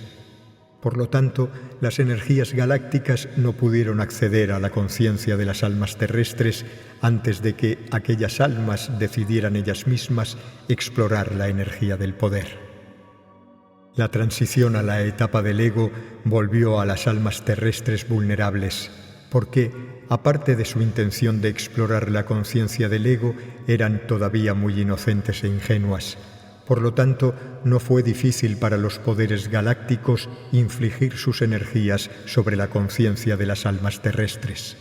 [SPEAKER 1] Por lo tanto, las energías galácticas no pudieron acceder a la conciencia de las almas terrestres antes de que aquellas almas decidieran ellas mismas explorar la energía del poder. La transición a la etapa del ego volvió a las almas terrestres vulnerables, porque, aparte de su intención de explorar la conciencia del ego, eran todavía muy inocentes e ingenuas. Por lo tanto, no fue difícil para los poderes galácticos infligir sus energías sobre la conciencia de las almas terrestres.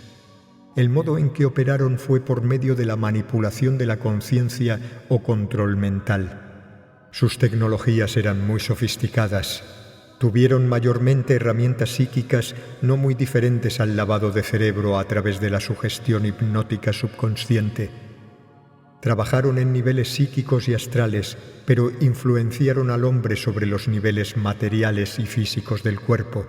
[SPEAKER 1] El modo en que operaron fue por medio de la manipulación de la conciencia o control mental. Sus tecnologías eran muy sofisticadas. Tuvieron mayormente herramientas psíquicas no muy diferentes al lavado de cerebro a través de la sugestión hipnótica subconsciente. Trabajaron en niveles psíquicos y astrales, pero influenciaron al hombre sobre los niveles materiales y físicos del cuerpo.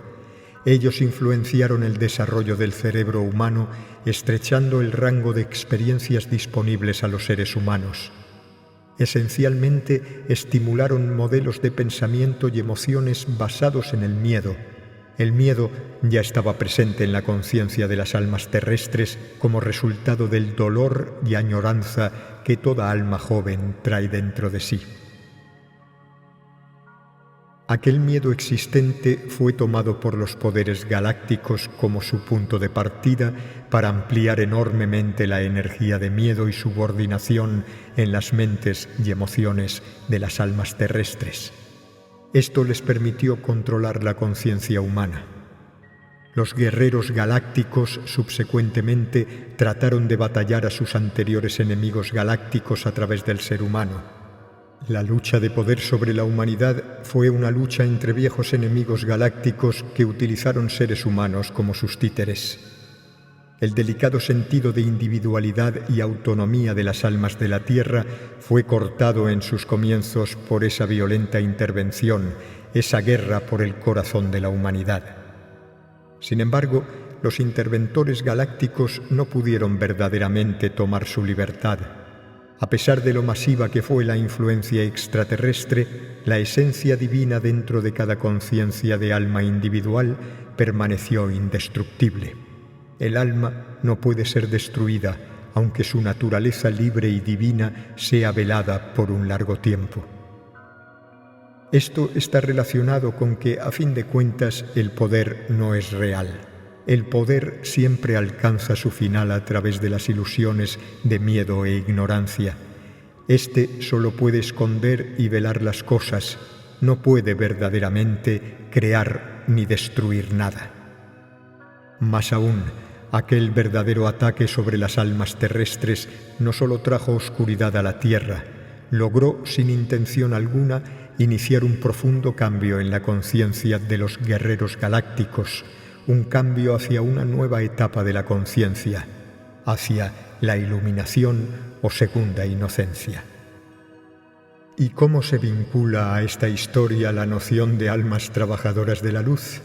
[SPEAKER 1] Ellos influenciaron el desarrollo del cerebro humano, estrechando el rango de experiencias disponibles a los seres humanos. Esencialmente, estimularon modelos de pensamiento y emociones basados en el miedo. El miedo ya estaba presente en la conciencia de las almas terrestres como resultado del dolor y añoranza que toda alma joven trae dentro de sí. Aquel miedo existente fue tomado por los poderes galácticos como su punto de partida para ampliar enormemente la energía de miedo y subordinación en las mentes y emociones de las almas terrestres. Esto les permitió controlar la conciencia humana. Los guerreros galácticos subsecuentemente trataron de batallar a sus anteriores enemigos galácticos a través del ser humano. La lucha de poder sobre la humanidad fue una lucha entre viejos enemigos galácticos que utilizaron seres humanos como sus títeres. El delicado sentido de individualidad y autonomía de las almas de la Tierra fue cortado en sus comienzos por esa violenta intervención, esa guerra por el corazón de la humanidad. Sin embargo, los interventores galácticos no pudieron verdaderamente tomar su libertad. A pesar de lo masiva que fue la influencia extraterrestre, la esencia divina dentro de cada conciencia de alma individual permaneció indestructible. El alma no puede ser destruida, aunque su naturaleza libre y divina sea velada por un largo tiempo. Esto está relacionado con que, a fin de cuentas, el poder no es real. El poder siempre alcanza su final a través de las ilusiones de miedo e ignorancia. Este solo puede esconder y velar las cosas, no puede verdaderamente crear ni destruir nada. Más aún, aquel verdadero ataque sobre las almas terrestres no solo trajo oscuridad a la tierra, logró sin intención alguna iniciar un profundo cambio en la conciencia de los guerreros galácticos, un cambio hacia una nueva etapa de la conciencia, hacia la iluminación o segunda inocencia. ¿Y cómo se vincula a esta historia la noción de almas trabajadoras de la luz?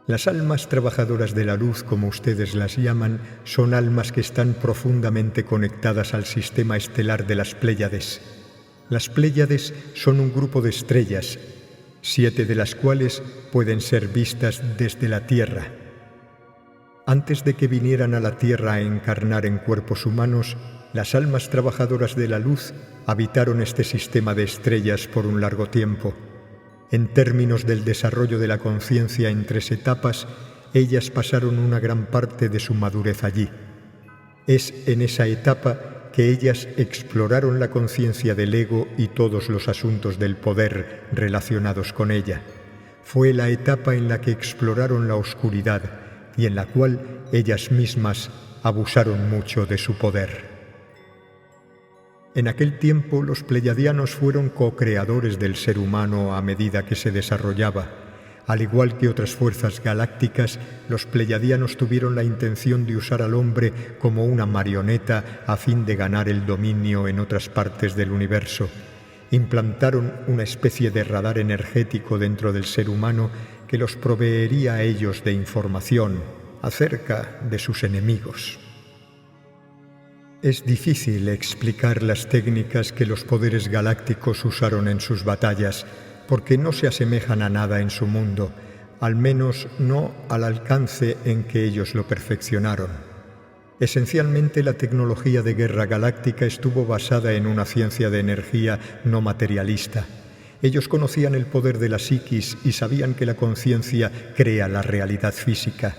[SPEAKER 1] Las almas trabajadoras de la luz, como ustedes las llaman, son almas que están profundamente conectadas al sistema estelar de las Pléyades. Las Pléyades son un grupo de estrellas, 7 de las cuales pueden ser vistas desde la Tierra. Antes de que vinieran a la Tierra a encarnar en cuerpos humanos, las almas trabajadoras de la luz habitaron este sistema de estrellas por un largo tiempo. En términos del desarrollo de la conciencia en 3 etapas, ellas pasaron una gran parte de su madurez allí. Es en esa etapa que ellas exploraron la conciencia del ego y todos los asuntos del poder relacionados con ella. Fue la etapa en la que exploraron la oscuridad y en la cual ellas mismas abusaron mucho de su poder. En aquel tiempo los pleyadianos fueron co-creadores del ser humano a medida que se desarrollaba. Al igual que otras fuerzas galácticas, los pleyadianos tuvieron la intención de usar al hombre como una marioneta a fin de ganar el dominio en otras partes del universo. Implantaron una especie de radar energético dentro del ser humano que los proveería a ellos de información acerca de sus enemigos. Es difícil explicar las técnicas que los poderes galácticos usaron en sus batallas, porque no se asemejan a nada en su mundo, al menos no al alcance en que ellos lo perfeccionaron. Esencialmente, la tecnología de guerra galáctica estuvo basada en una ciencia de energía no materialista. Ellos conocían el poder de la psiquis y sabían que la conciencia crea la realidad física.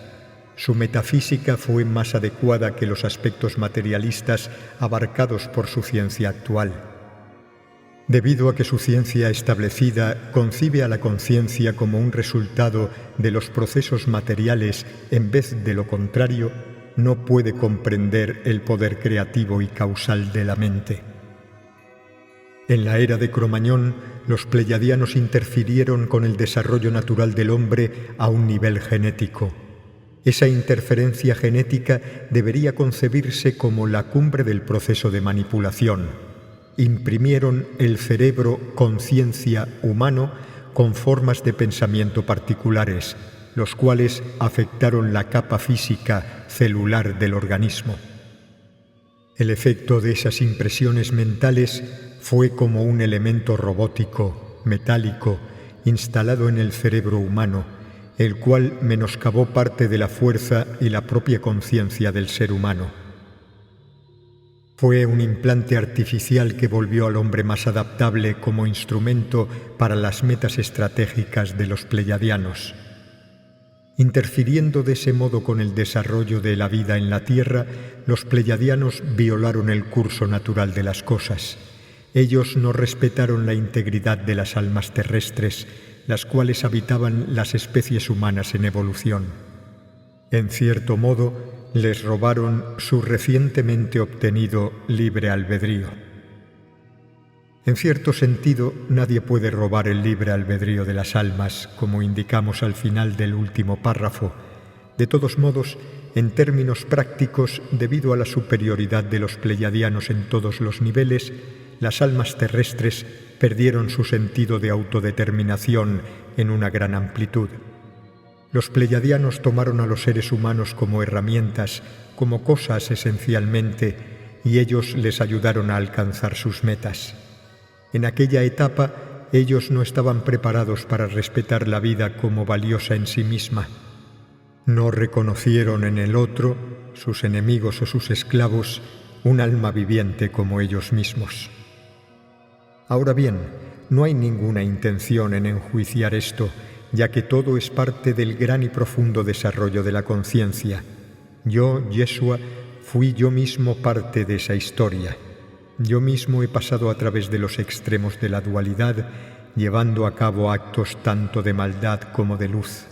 [SPEAKER 1] Su metafísica fue más adecuada que los aspectos materialistas abarcados por su ciencia actual. Debido a que su ciencia establecida concibe a la conciencia como un resultado de los procesos materiales en vez de lo contrario, no puede comprender el poder creativo y causal de la mente. En la era de Cromañón, los pleiadianos interfirieron con el desarrollo natural del hombre a un nivel genético. Esa interferencia genética debería concebirse como la cumbre del proceso de manipulación. Imprimieron el cerebro conciencia humano con formas de pensamiento particulares, los cuales afectaron la capa física celular del organismo. El efecto de esas impresiones mentales fue como un elemento robótico, metálico, instalado en el cerebro humano, el cual menoscabó parte de la fuerza y la propia conciencia del ser humano. Fue un implante artificial que volvió al hombre más adaptable como instrumento para las metas estratégicas de los pleiadianos. Interfiriendo de ese modo con el desarrollo de la vida en la Tierra, los pleiadianos violaron el curso natural de las cosas. Ellos no respetaron la integridad de las almas terrestres, las cuales habitaban las especies humanas en evolución. En cierto modo, les robaron su recientemente obtenido libre albedrío. En cierto sentido, nadie puede robar el libre albedrío de las almas, como indicamos al final del último párrafo. De todos modos, en términos prácticos, debido a la superioridad de los pleiadianos en todos los niveles, las almas terrestres perdieron su sentido de autodeterminación en una gran amplitud. Los pleiadianos tomaron a los seres humanos como herramientas, como cosas esencialmente, y ellos les ayudaron a alcanzar sus metas. En aquella etapa, ellos no estaban preparados para respetar la vida como valiosa en sí misma. No reconocieron en el otro, sus enemigos o sus esclavos, un alma viviente como ellos mismos. Ahora bien, no hay ninguna intención en enjuiciar esto, ya que todo es parte del gran y profundo desarrollo de la conciencia. Yo, Yeshua, fui yo mismo parte de esa historia. Yo mismo he pasado a través de los extremos de la dualidad, llevando a cabo actos tanto de maldad como de luz.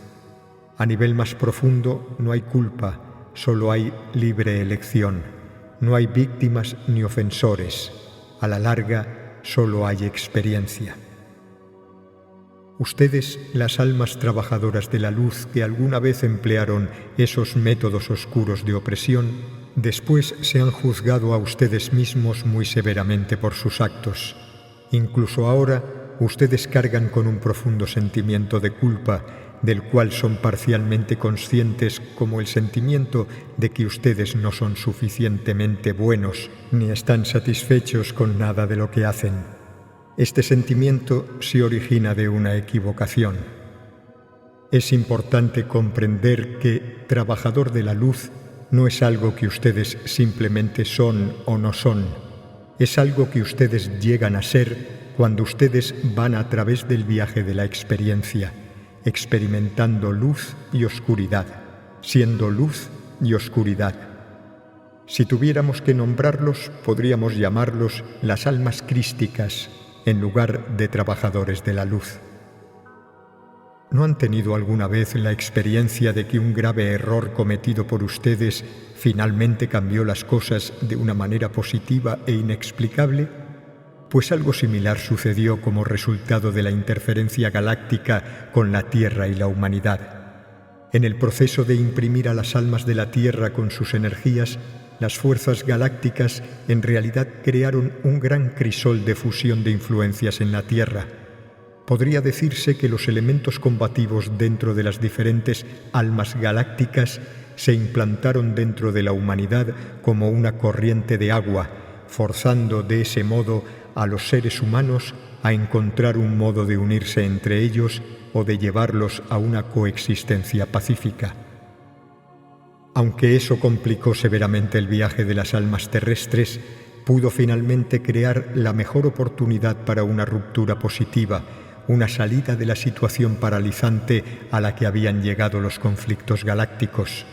[SPEAKER 1] A nivel más profundo no hay culpa, solo hay libre elección. No hay víctimas ni ofensores. A la larga, solo hay experiencia. Ustedes, las almas trabajadoras de la luz que alguna vez emplearon esos métodos oscuros de opresión, después se han juzgado a ustedes mismos muy severamente por sus actos. Incluso ahora, ustedes cargan con un profundo sentimiento de culpa, del cual son parcialmente conscientes, como el sentimiento de que ustedes no son suficientemente buenos ni están satisfechos con nada de lo que hacen. Este sentimiento se origina de una equivocación. Es importante comprender que trabajador de la luz no es algo que ustedes simplemente son o no son. Es algo que ustedes llegan a ser cuando ustedes van a través del viaje de la experiencia, experimentando luz y oscuridad, siendo luz y oscuridad. Si tuviéramos que nombrarlos, podríamos llamarlos las almas crísticas, en lugar de trabajadores de la luz. ¿No han tenido alguna vez la experiencia de que un grave error cometido por ustedes finalmente cambió las cosas de una manera positiva e inexplicable? Pues algo similar sucedió como resultado de la interferencia galáctica con la Tierra y la humanidad. En el proceso de imprimir a las almas de la Tierra con sus energías, las fuerzas galácticas en realidad crearon un gran crisol de fusión de influencias en la Tierra. Podría decirse que los elementos combativos dentro de las diferentes almas galácticas se implantaron dentro de la humanidad como una corriente de agua, forzando de ese modo a los seres humanos a encontrar un modo de unirse entre ellos o de llevarlos a una coexistencia pacífica. Aunque eso complicó severamente el viaje de las almas terrestres, pudo finalmente crear la mejor oportunidad para una ruptura positiva, una salida de la situación paralizante a la que habían llegado los conflictos galácticos.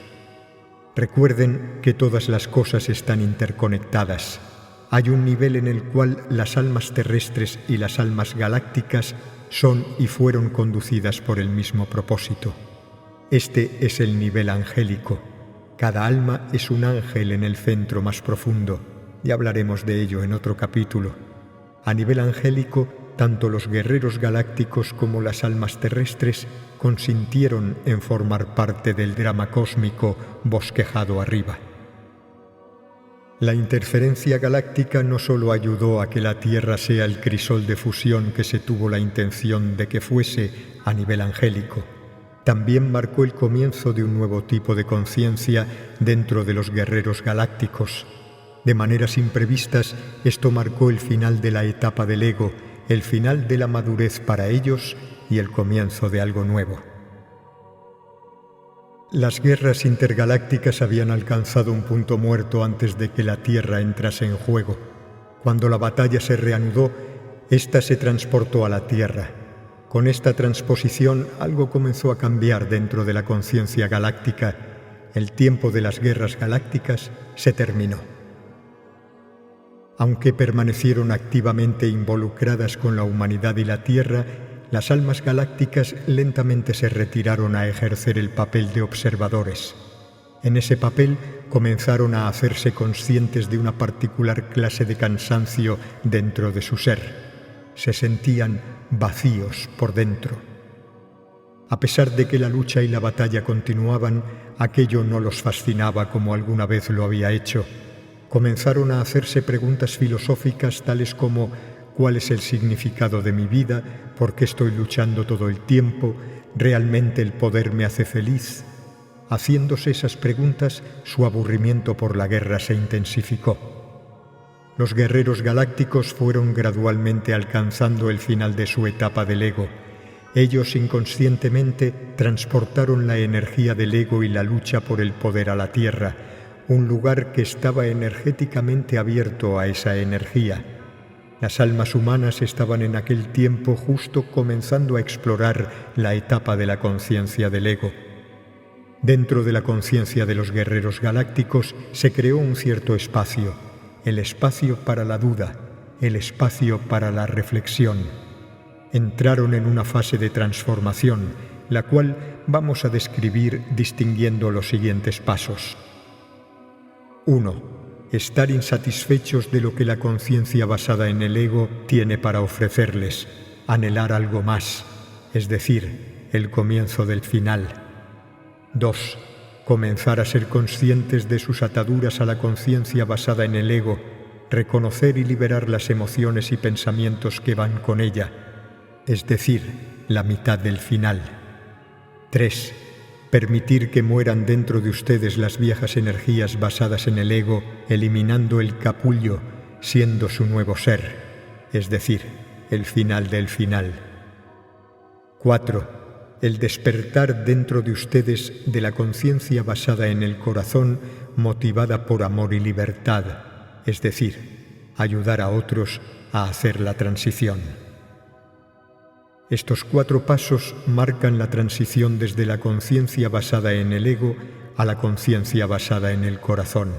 [SPEAKER 1] Recuerden que todas las cosas están interconectadas. Hay un nivel en el cual las almas terrestres y las almas galácticas son y fueron conducidas por el mismo propósito. Este es el nivel angélico. Cada alma es un ángel en el centro más profundo. Ya hablaremos de ello en otro capítulo. A nivel angélico, tanto los guerreros galácticos como las almas terrestres consintieron en formar parte del drama cósmico bosquejado arriba. La interferencia galáctica no solo ayudó a que la Tierra sea el crisol de fusión que se tuvo la intención de que fuese a nivel angélico, también marcó el comienzo de un nuevo tipo de conciencia dentro de los guerreros galácticos. De maneras imprevistas, esto marcó el final de la etapa del ego, el final de la madurez para ellos y el comienzo de algo nuevo. Las guerras intergalácticas habían alcanzado un punto muerto antes de que la Tierra entrase en juego. Cuando la batalla se reanudó, ésta se transportó a la Tierra. Con esta transposición, algo comenzó a cambiar dentro de la conciencia galáctica. El tiempo de las guerras galácticas se terminó. Aunque permanecieron activamente involucradas con la humanidad y la Tierra, las almas galácticas lentamente se retiraron a ejercer el papel de observadores. En ese papel comenzaron a hacerse conscientes de una particular clase de cansancio dentro de su ser. Se sentían vacíos por dentro. A pesar de que la lucha y la batalla continuaban, aquello no los fascinaba como alguna vez lo había hecho. Comenzaron a hacerse preguntas filosóficas tales como: ¿cuál es el significado de mi vida? ¿Por qué estoy luchando todo el tiempo? ¿Realmente el poder me hace feliz? Haciéndose esas preguntas, su aburrimiento por la guerra se intensificó. Los guerreros galácticos fueron gradualmente alcanzando el final de su etapa del ego. Ellos inconscientemente transportaron la energía del ego y la lucha por el poder a la Tierra, un lugar que estaba energéticamente abierto a esa energía. Las almas humanas estaban en aquel tiempo justo comenzando a explorar la etapa de la conciencia del ego. Dentro de la conciencia de los guerreros galácticos se creó un cierto espacio, el espacio para la duda, el espacio para la reflexión. Entraron en una fase de transformación, la cual vamos a describir distinguiendo los siguientes pasos. 1. Estar insatisfechos de lo que la conciencia basada en el ego tiene para ofrecerles, anhelar algo más, es decir, el comienzo del final. 2. Comenzar a ser conscientes de sus ataduras a la conciencia basada en el ego, reconocer y liberar las emociones y pensamientos que van con ella, es decir, la mitad del final. 3. Permitir que mueran dentro de ustedes las viejas energías basadas en el ego, eliminando el capullo, siendo su nuevo ser, es decir, el final del final. 4. El despertar dentro de ustedes de la conciencia basada en el corazón, motivada por amor y libertad, es decir, ayudar a otros a hacer la transición. Estos 4 pasos marcan la transición desde la conciencia basada en el ego a la conciencia basada en el corazón.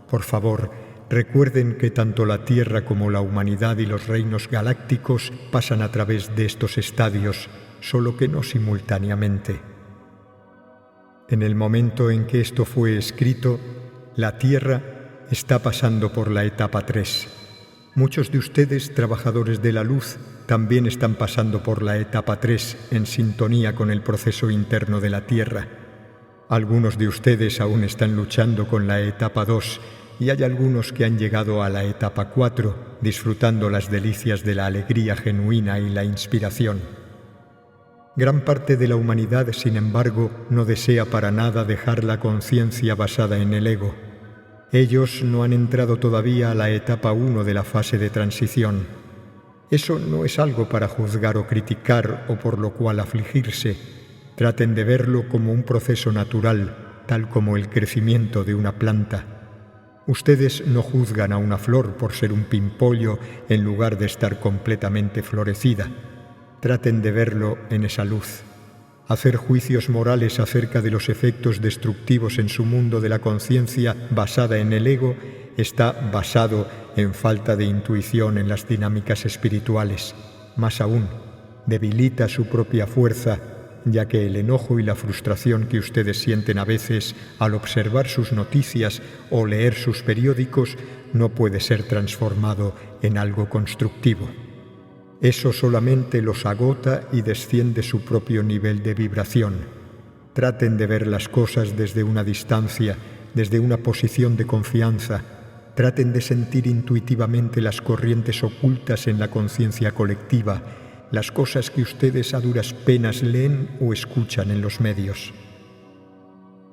[SPEAKER 1] Por favor, recuerden que tanto la Tierra como la humanidad y los reinos galácticos pasan a través de estos estadios, solo que no simultáneamente. En el momento en que esto fue escrito, la Tierra está pasando por la etapa 3. Muchos de ustedes, trabajadores de la luz, también están pasando por la etapa 3 en sintonía con el proceso interno de la Tierra. Algunos de ustedes aún están luchando con la etapa 2 y hay algunos que han llegado a la etapa 4, disfrutando las delicias de la alegría genuina y la inspiración. Gran parte de la humanidad, sin embargo, no desea para nada dejar la conciencia basada en el ego. Ellos no han entrado todavía a la etapa 1 de la fase de transición. Eso no es algo para juzgar o criticar o por lo cual afligirse. Traten de verlo como un proceso natural, tal como el crecimiento de una planta. Ustedes no juzgan a una flor por ser un pimpollo en lugar de estar completamente florecida. Traten de verlo en esa luz. Hacer juicios morales acerca de los efectos destructivos en su mundo de la conciencia basada en el ego está basado en falta de intuición en las dinámicas espirituales. Más aún, debilita su propia fuerza, ya que el enojo y la frustración que ustedes sienten a veces al observar sus noticias o leer sus periódicos no puede ser transformado en algo constructivo. Eso solamente los agota y desciende su propio nivel de vibración. Traten de ver las cosas desde una distancia, desde una posición de confianza. Traten de sentir intuitivamente las corrientes ocultas en la conciencia colectiva, las cosas que ustedes a duras penas leen o escuchan en los medios.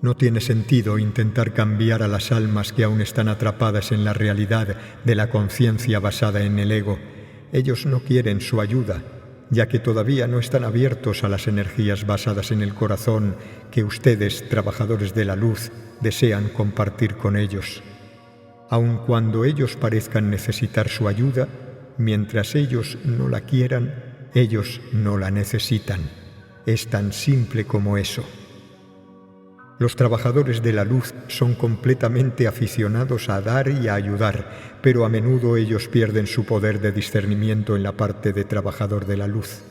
[SPEAKER 1] No tiene sentido intentar cambiar a las almas que aún están atrapadas en la realidad de la conciencia basada en el ego. Ellos no quieren su ayuda, ya que todavía no están abiertos a las energías basadas en el corazón que ustedes, trabajadores de la luz, desean compartir con ellos. Aun cuando ellos parezcan necesitar su ayuda, mientras ellos no la quieran, ellos no la necesitan. Es tan simple como eso. Los trabajadores de la luz son completamente aficionados a dar y a ayudar, pero a menudo ellos pierden su poder de discernimiento en la parte de trabajador de la luz.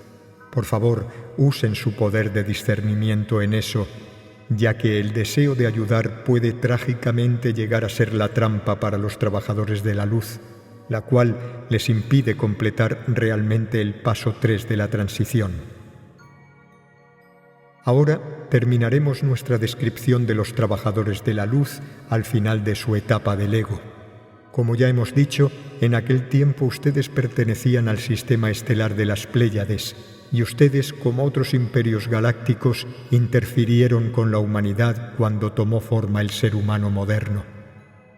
[SPEAKER 1] Por favor, usen su poder de discernimiento en eso, ya que el deseo de ayudar puede trágicamente llegar a ser la trampa para los trabajadores de la luz, la cual les impide completar realmente el paso 3 de la transición. Ahora terminaremos nuestra descripción de los trabajadores de la luz al final de su etapa del ego. Como ya hemos dicho, en aquel tiempo ustedes pertenecían al sistema estelar de las Pléyades, y ustedes, como otros imperios galácticos, interfirieron con la humanidad cuando tomó forma el ser humano moderno.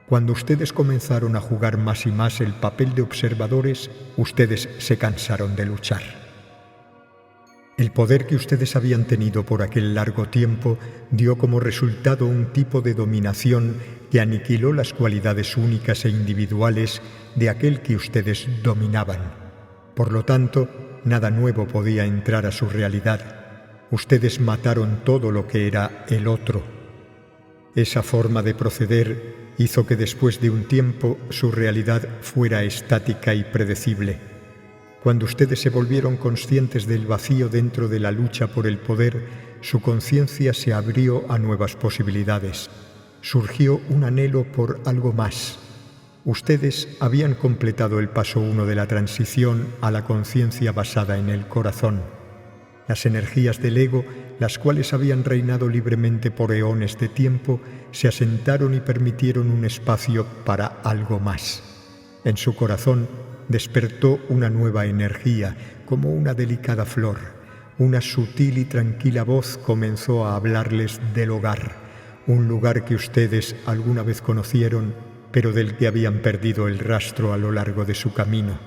[SPEAKER 1] Cuando ustedes comenzaron a jugar más y más el papel de observadores, ustedes se cansaron de luchar. El poder que ustedes habían tenido por aquel largo tiempo dio como resultado un tipo de dominación que aniquiló las cualidades únicas e individuales de aquel que ustedes dominaban. Por lo tanto, nada nuevo podía entrar a su realidad. Ustedes mataron todo lo que era el otro. Esa forma de proceder hizo que después de un tiempo su realidad fuera estática y predecible. Cuando ustedes se volvieron conscientes del vacío dentro de la lucha por el poder, su conciencia se abrió a nuevas posibilidades. Surgió un anhelo por algo más. Ustedes habían completado el paso 1 de la transición a la conciencia basada en el corazón. Las energías del ego, las cuales habían reinado libremente por eones de tiempo, se asentaron y permitieron un espacio para algo más. En su corazón despertó una nueva energía, como una delicada flor. Una sutil y tranquila voz comenzó a hablarles del hogar, un lugar que ustedes alguna vez conocieron, pero del que habían perdido el rastro a lo largo de su camino.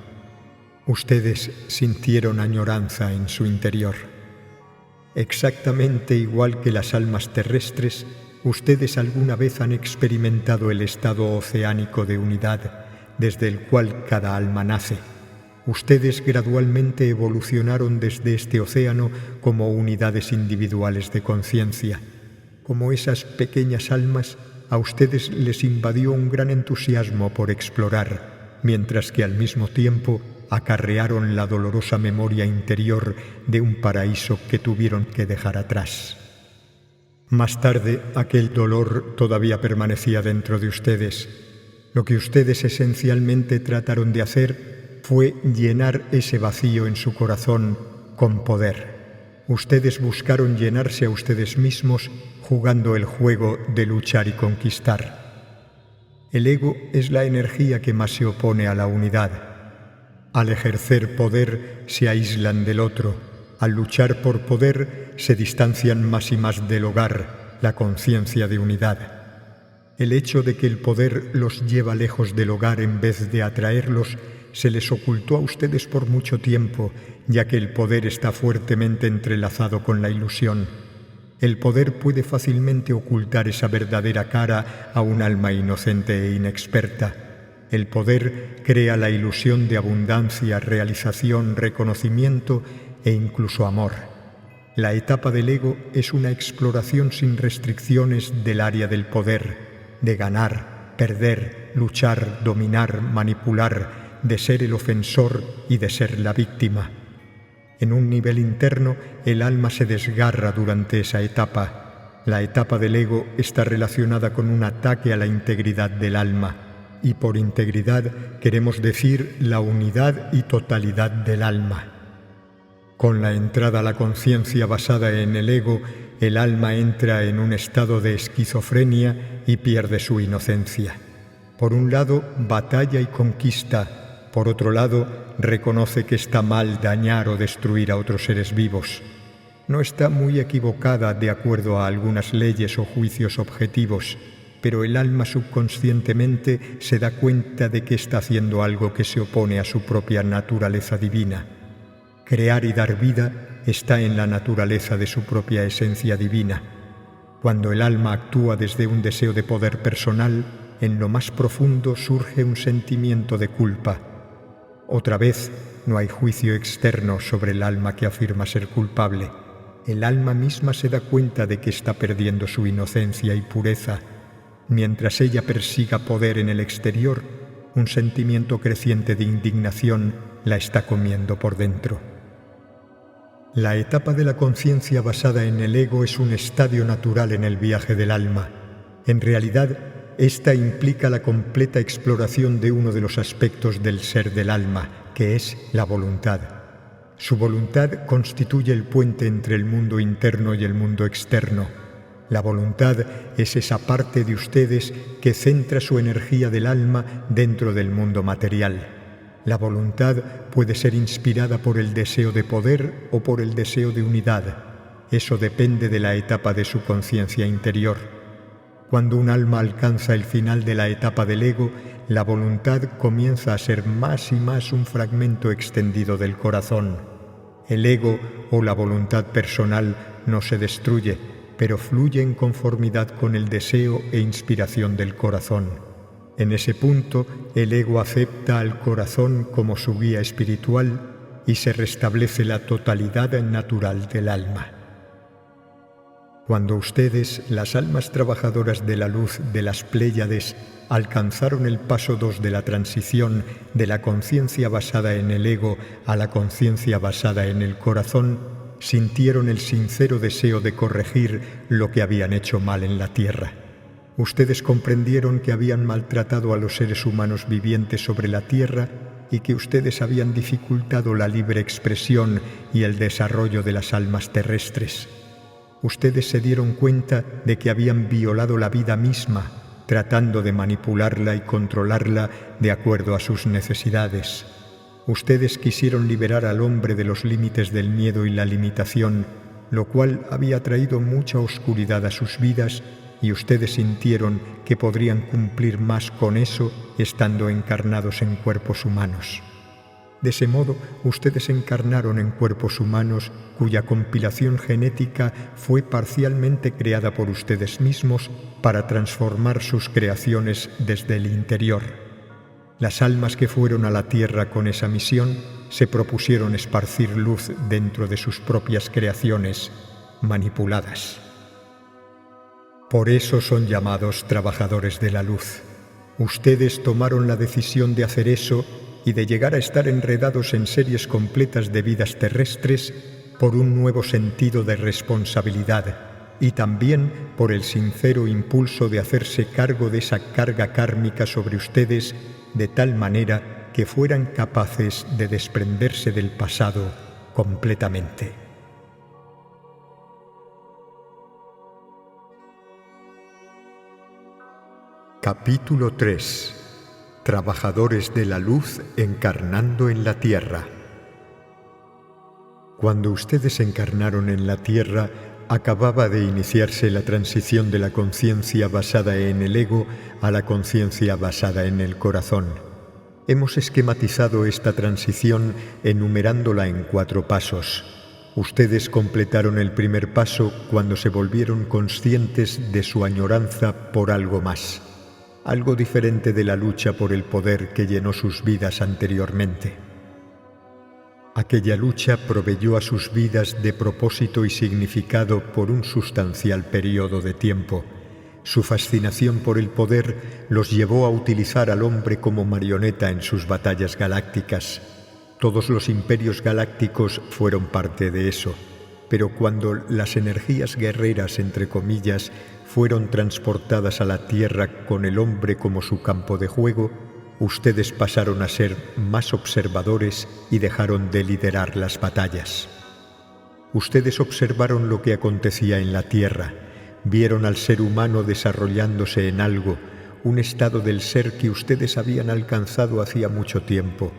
[SPEAKER 1] Ustedes sintieron añoranza en su interior. Exactamente igual que las almas terrestres, ustedes alguna vez han experimentado el estado oceánico de unidad, desde el cual cada alma nace. Ustedes gradualmente evolucionaron desde este océano como unidades individuales de conciencia. Como esas pequeñas almas, a ustedes les invadió un gran entusiasmo por explorar, mientras que al mismo tiempo acarrearon la dolorosa memoria interior de un paraíso que tuvieron que dejar atrás. Más tarde, aquel dolor todavía permanecía dentro de ustedes. Lo que ustedes esencialmente trataron de hacer fue llenar ese vacío en su corazón con poder. Ustedes buscaron llenarse a ustedes mismos jugando el juego de luchar y conquistar. El ego es la energía que más se opone a la unidad. Al ejercer poder se aíslan del otro, Al luchar por poder, se distancian más y más del hogar, la conciencia de unidad. El hecho de que el poder los lleva lejos del hogar en vez de atraerlos se les ocultó a ustedes por mucho tiempo, ya que el poder está fuertemente entrelazado con la ilusión. El poder puede fácilmente ocultar esa verdadera cara a un alma inocente e inexperta. El poder crea la ilusión de abundancia, realización, reconocimiento e incluso amor. La etapa del ego es una exploración sin restricciones del área del poder, de ganar, perder, luchar, dominar, manipular, de ser el ofensor y de ser la víctima. En un nivel interno, el alma se desgarra durante esa etapa. La etapa del ego está relacionada con un ataque a la integridad del alma, y por integridad queremos decir la unidad y totalidad del alma. Con la entrada a la conciencia basada en el ego, el alma entra en un estado de esquizofrenia y pierde su inocencia. Por un lado, batalla y conquista. Por otro lado, reconoce que está mal dañar o destruir a otros seres vivos. No está muy equivocada de acuerdo a algunas leyes o juicios objetivos, pero el alma subconscientemente se da cuenta de que está haciendo algo que se opone a su propia naturaleza divina. Crear y dar vida está en la naturaleza de su propia esencia divina. Cuando el alma actúa desde un deseo de poder personal, en lo más profundo surge un sentimiento de culpa. Otra vez, no hay juicio externo sobre el alma que afirma ser culpable. El alma misma se da cuenta de que está perdiendo su inocencia y pureza. Mientras ella persiga poder en el exterior, un sentimiento creciente de indignación la está comiendo por dentro. La etapa de la conciencia basada en el ego es un estadio natural en el viaje del alma. En realidad, esta implica la completa exploración de uno de los aspectos del ser del alma, que es la voluntad. Su voluntad constituye el puente entre el mundo interno y el mundo externo. La voluntad es esa parte de ustedes que centra su energía del alma dentro del mundo material. La voluntad puede ser inspirada por el deseo de poder o por el deseo de unidad. Eso depende de la etapa de su conciencia interior. Cuando un alma alcanza el final de la etapa del ego, la voluntad comienza a ser más y más un fragmento extendido del corazón. El ego o la voluntad personal no se destruye, pero fluye en conformidad con el deseo e inspiración del corazón. En ese punto, el ego acepta al corazón como su guía espiritual y se restablece la totalidad natural del alma. Cuando ustedes, las almas trabajadoras de la luz de las Pléyades, alcanzaron el paso 2 de la transición de la conciencia basada en el ego a la conciencia basada en el corazón, sintieron el sincero deseo de corregir lo que habían hecho mal en la tierra. Ustedes comprendieron que habían maltratado a los seres humanos vivientes sobre la tierra y que ustedes habían dificultado la libre expresión y el desarrollo de las almas terrestres. Ustedes se dieron cuenta de que habían violado la vida misma, tratando de manipularla y controlarla de acuerdo a sus necesidades. Ustedes quisieron liberar al hombre de los límites del miedo y la limitación, lo cual había traído mucha oscuridad a sus vidas, y ustedes sintieron que podrían cumplir más con eso estando encarnados en cuerpos humanos. De ese modo, ustedes encarnaron en cuerpos humanos cuya compilación genética fue parcialmente creada por ustedes mismos para transformar sus creaciones desde el interior. Las almas que fueron a la Tierra con esa misión se propusieron esparcir luz dentro de sus propias creaciones manipuladas. Por eso son llamados trabajadores de la luz. Ustedes tomaron la decisión de hacer eso y de llegar a estar enredados en series completas de vidas terrestres por un nuevo sentido de responsabilidad y también por el sincero impulso de hacerse cargo de esa carga kármica sobre ustedes de tal manera que fueran capaces de desprenderse del pasado completamente. Capítulo 3. Trabajadores de la luz encarnando en la tierra. Cuando ustedes encarnaron en la Tierra, acababa de iniciarse la transición de la conciencia basada en el ego a la conciencia basada en el corazón. Hemos esquematizado esta transición enumerándola en 4 pasos. Ustedes completaron el primer paso cuando se volvieron conscientes de su añoranza por algo más, algo diferente de la lucha por el poder que llenó sus vidas anteriormente. Aquella lucha proveyó a sus vidas de propósito y significado por un sustancial periodo de tiempo. Su fascinación por el poder los llevó a utilizar al hombre como marioneta en sus batallas galácticas. Todos los imperios galácticos fueron parte de eso, pero cuando las energías guerreras, entre comillas, fueron transportadas a la Tierra con el hombre como su campo de juego, ustedes pasaron a ser más observadores y dejaron de liderar las batallas. Ustedes observaron lo que acontecía en la Tierra, vieron al ser humano desarrollándose en algo, un estado del ser que ustedes habían alcanzado hacía mucho tiempo.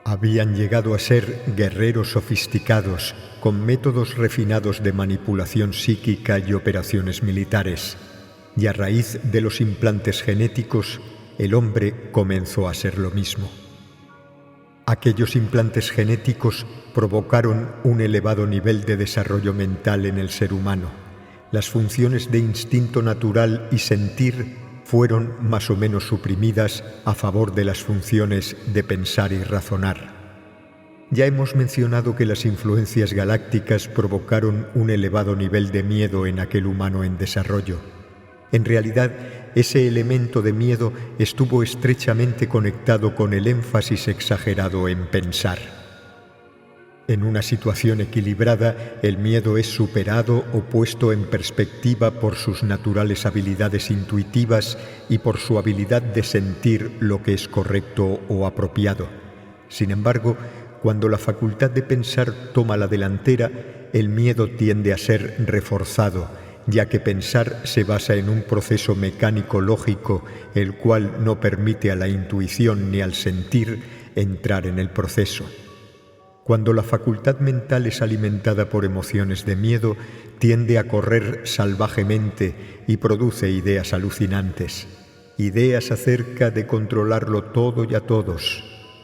[SPEAKER 1] Habían llegado a ser guerreros sofisticados, con métodos refinados de manipulación psíquica y operaciones militares, y a raíz de los implantes genéticos, el hombre comenzó a ser lo mismo. Aquellos implantes genéticos provocaron un elevado nivel de desarrollo mental en el ser humano. Las funciones de instinto natural y sentir fueron más o menos suprimidas a favor de las funciones de pensar y razonar. Ya hemos mencionado que las influencias galácticas provocaron un elevado nivel de miedo en aquel humano en desarrollo. En realidad, ese elemento de miedo estuvo estrechamente conectado con el énfasis exagerado en pensar. En una situación equilibrada, el miedo es superado o puesto en perspectiva por sus naturales habilidades intuitivas y por su habilidad de sentir lo que es correcto o apropiado. Sin embargo, cuando la facultad de pensar toma la delantera, el miedo tiende a ser reforzado, ya que pensar se basa en un proceso mecánico lógico, el cual no permite a la intuición ni al sentir entrar en el proceso. Cuando la facultad mental es alimentada por emociones de miedo, tiende a correr salvajemente y produce ideas alucinantes, ideas acerca de controlarlo todo y a todos.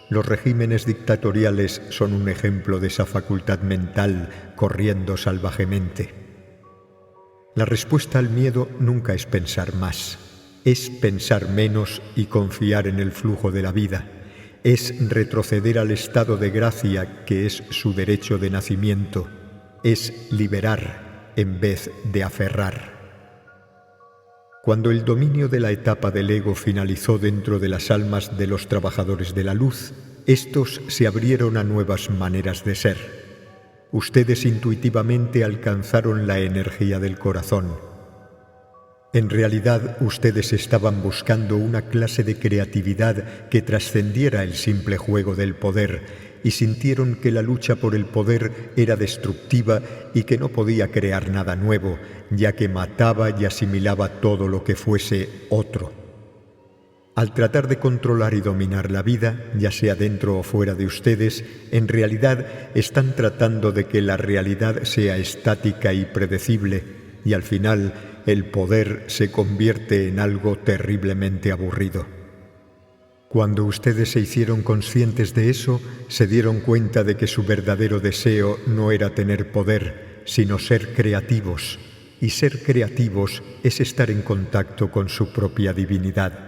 [SPEAKER 1] Los regímenes dictatoriales son un ejemplo de esa facultad mental corriendo salvajemente. La respuesta al miedo nunca es pensar más, es pensar menos y confiar en el flujo de la vida. Es retroceder al estado de gracia que es su derecho de nacimiento, es liberar en vez de aferrar. Cuando el dominio de la etapa del ego finalizó dentro de las almas de los trabajadores de la luz, estos se abrieron a nuevas maneras de ser. Ustedes intuitivamente alcanzaron la energía del corazón. En realidad, ustedes estaban buscando una clase de creatividad que trascendiera el simple juego del poder y sintieron que la lucha por el poder era destructiva y que no podía crear nada nuevo, ya que mataba y asimilaba todo lo que fuese otro. Al tratar de controlar y dominar la vida, ya sea dentro o fuera de ustedes, en realidad están tratando de que la realidad sea estática y predecible, y al final el poder se convierte en algo terriblemente aburrido. Cuando ustedes se hicieron conscientes de eso, se dieron cuenta de que su verdadero deseo no era tener poder, sino ser creativos, y ser creativos es estar en contacto con su propia divinidad.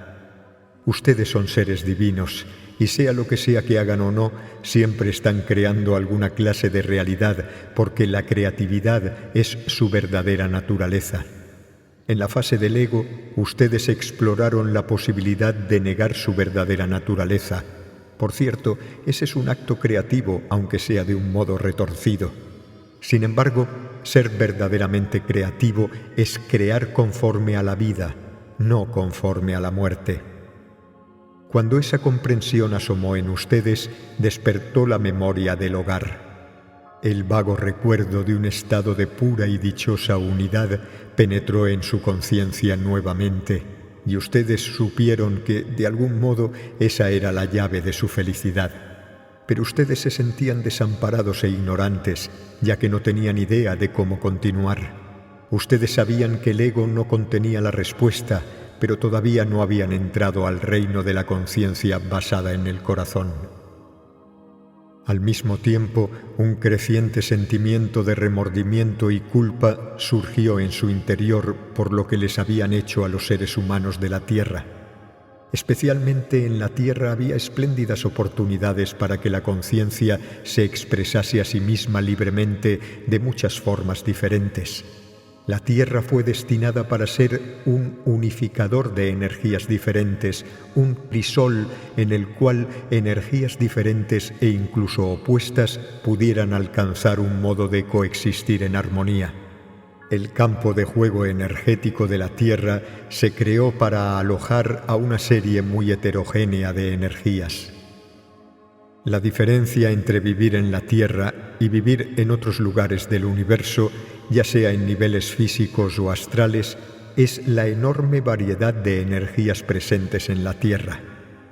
[SPEAKER 1] Ustedes son seres divinos, y sea lo que sea que hagan o no, siempre están creando alguna clase de realidad, porque la creatividad es su verdadera naturaleza. En la fase del ego, ustedes exploraron la posibilidad de negar su verdadera naturaleza. Por cierto, ese es un acto creativo, aunque sea de un modo retorcido. Sin embargo, ser verdaderamente creativo es crear conforme a la vida, no conforme a la muerte. Cuando esa comprensión asomó en ustedes, despertó la memoria del hogar. El vago recuerdo de un estado de pura y dichosa unidad penetró en su conciencia nuevamente, y ustedes supieron que, de algún modo, esa era la llave de su felicidad. pero ustedes se sentían desamparados e ignorantes, ya que no tenían idea de cómo continuar. Ustedes sabían que el ego no contenía la respuesta, pero todavía no habían entrado al reino de la conciencia basada en el corazón. Al mismo tiempo, un creciente sentimiento de remordimiento y culpa surgió en su interior por lo que les habían hecho a los seres humanos de la Tierra. Especialmente en la Tierra había espléndidas oportunidades para que la conciencia se expresase a sí misma libremente de muchas formas diferentes. La Tierra fue destinada para ser un unificador de energías diferentes, un crisol en el cual energías diferentes e incluso opuestas pudieran alcanzar un modo de coexistir en armonía. El campo de juego energético de la Tierra se creó para alojar a una serie muy heterogénea de energías. La diferencia entre vivir en la Tierra y vivir en otros lugares del universo, ya sea en niveles físicos o astrales, es la enorme variedad de energías presentes en la Tierra.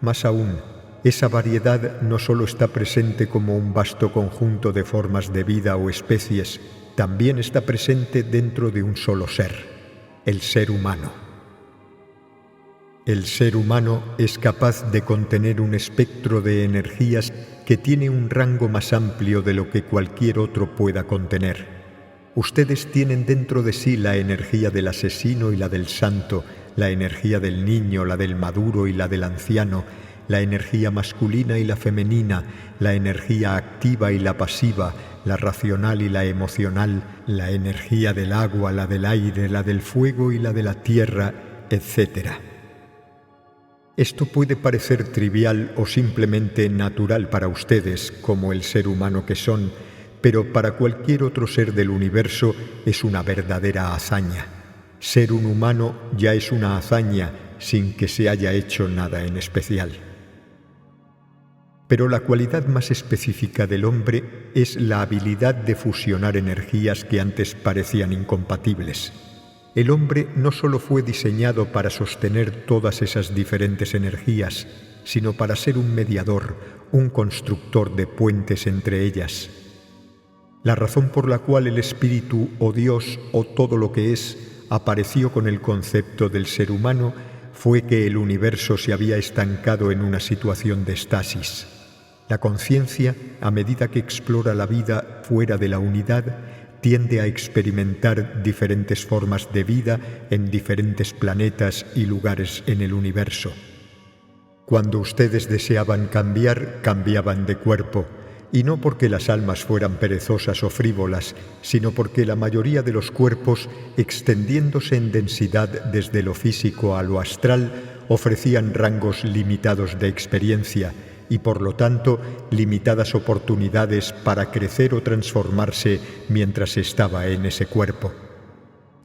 [SPEAKER 1] Más aún, esa variedad no solo está presente como un vasto conjunto de formas de vida o especies, también está presente dentro de un solo ser, el ser humano. El ser humano es capaz de contener un espectro de energías que tiene un rango más amplio de lo que cualquier otro pueda contener. Ustedes tienen dentro de sí la energía del asesino y la del santo, la energía del niño, la del maduro y la del anciano, la energía masculina y la femenina, la energía activa y la pasiva, la racional y la emocional, la energía del agua, la del aire, la del fuego y la de la tierra, etc. Esto puede parecer trivial o simplemente natural para ustedes, como el ser humano que son, pero para cualquier otro ser del universo es una verdadera hazaña. Ser un humano ya es una hazaña sin que se haya hecho nada en especial. Pero la cualidad más específica del hombre es la habilidad de fusionar energías que antes parecían incompatibles. El hombre no solo fue diseñado para sostener todas esas diferentes energías, sino para ser un mediador, un constructor de puentes entre ellas. La razón por la cual el espíritu o Dios o todo lo que es apareció con el concepto del ser humano fue que el universo se había estancado en una situación de estasis. La conciencia, a medida que explora la vida fuera de la unidad, tiende a experimentar diferentes formas de vida en diferentes planetas y lugares en el universo. Cuando ustedes deseaban cambiar, cambiaban de cuerpo, y no porque las almas fueran perezosas o frívolas, sino porque la mayoría de los cuerpos, extendiéndose en densidad desde lo físico a lo astral, ofrecían rangos limitados de experiencia, y por lo tanto limitadas oportunidades para crecer o transformarse mientras estaba en ese cuerpo.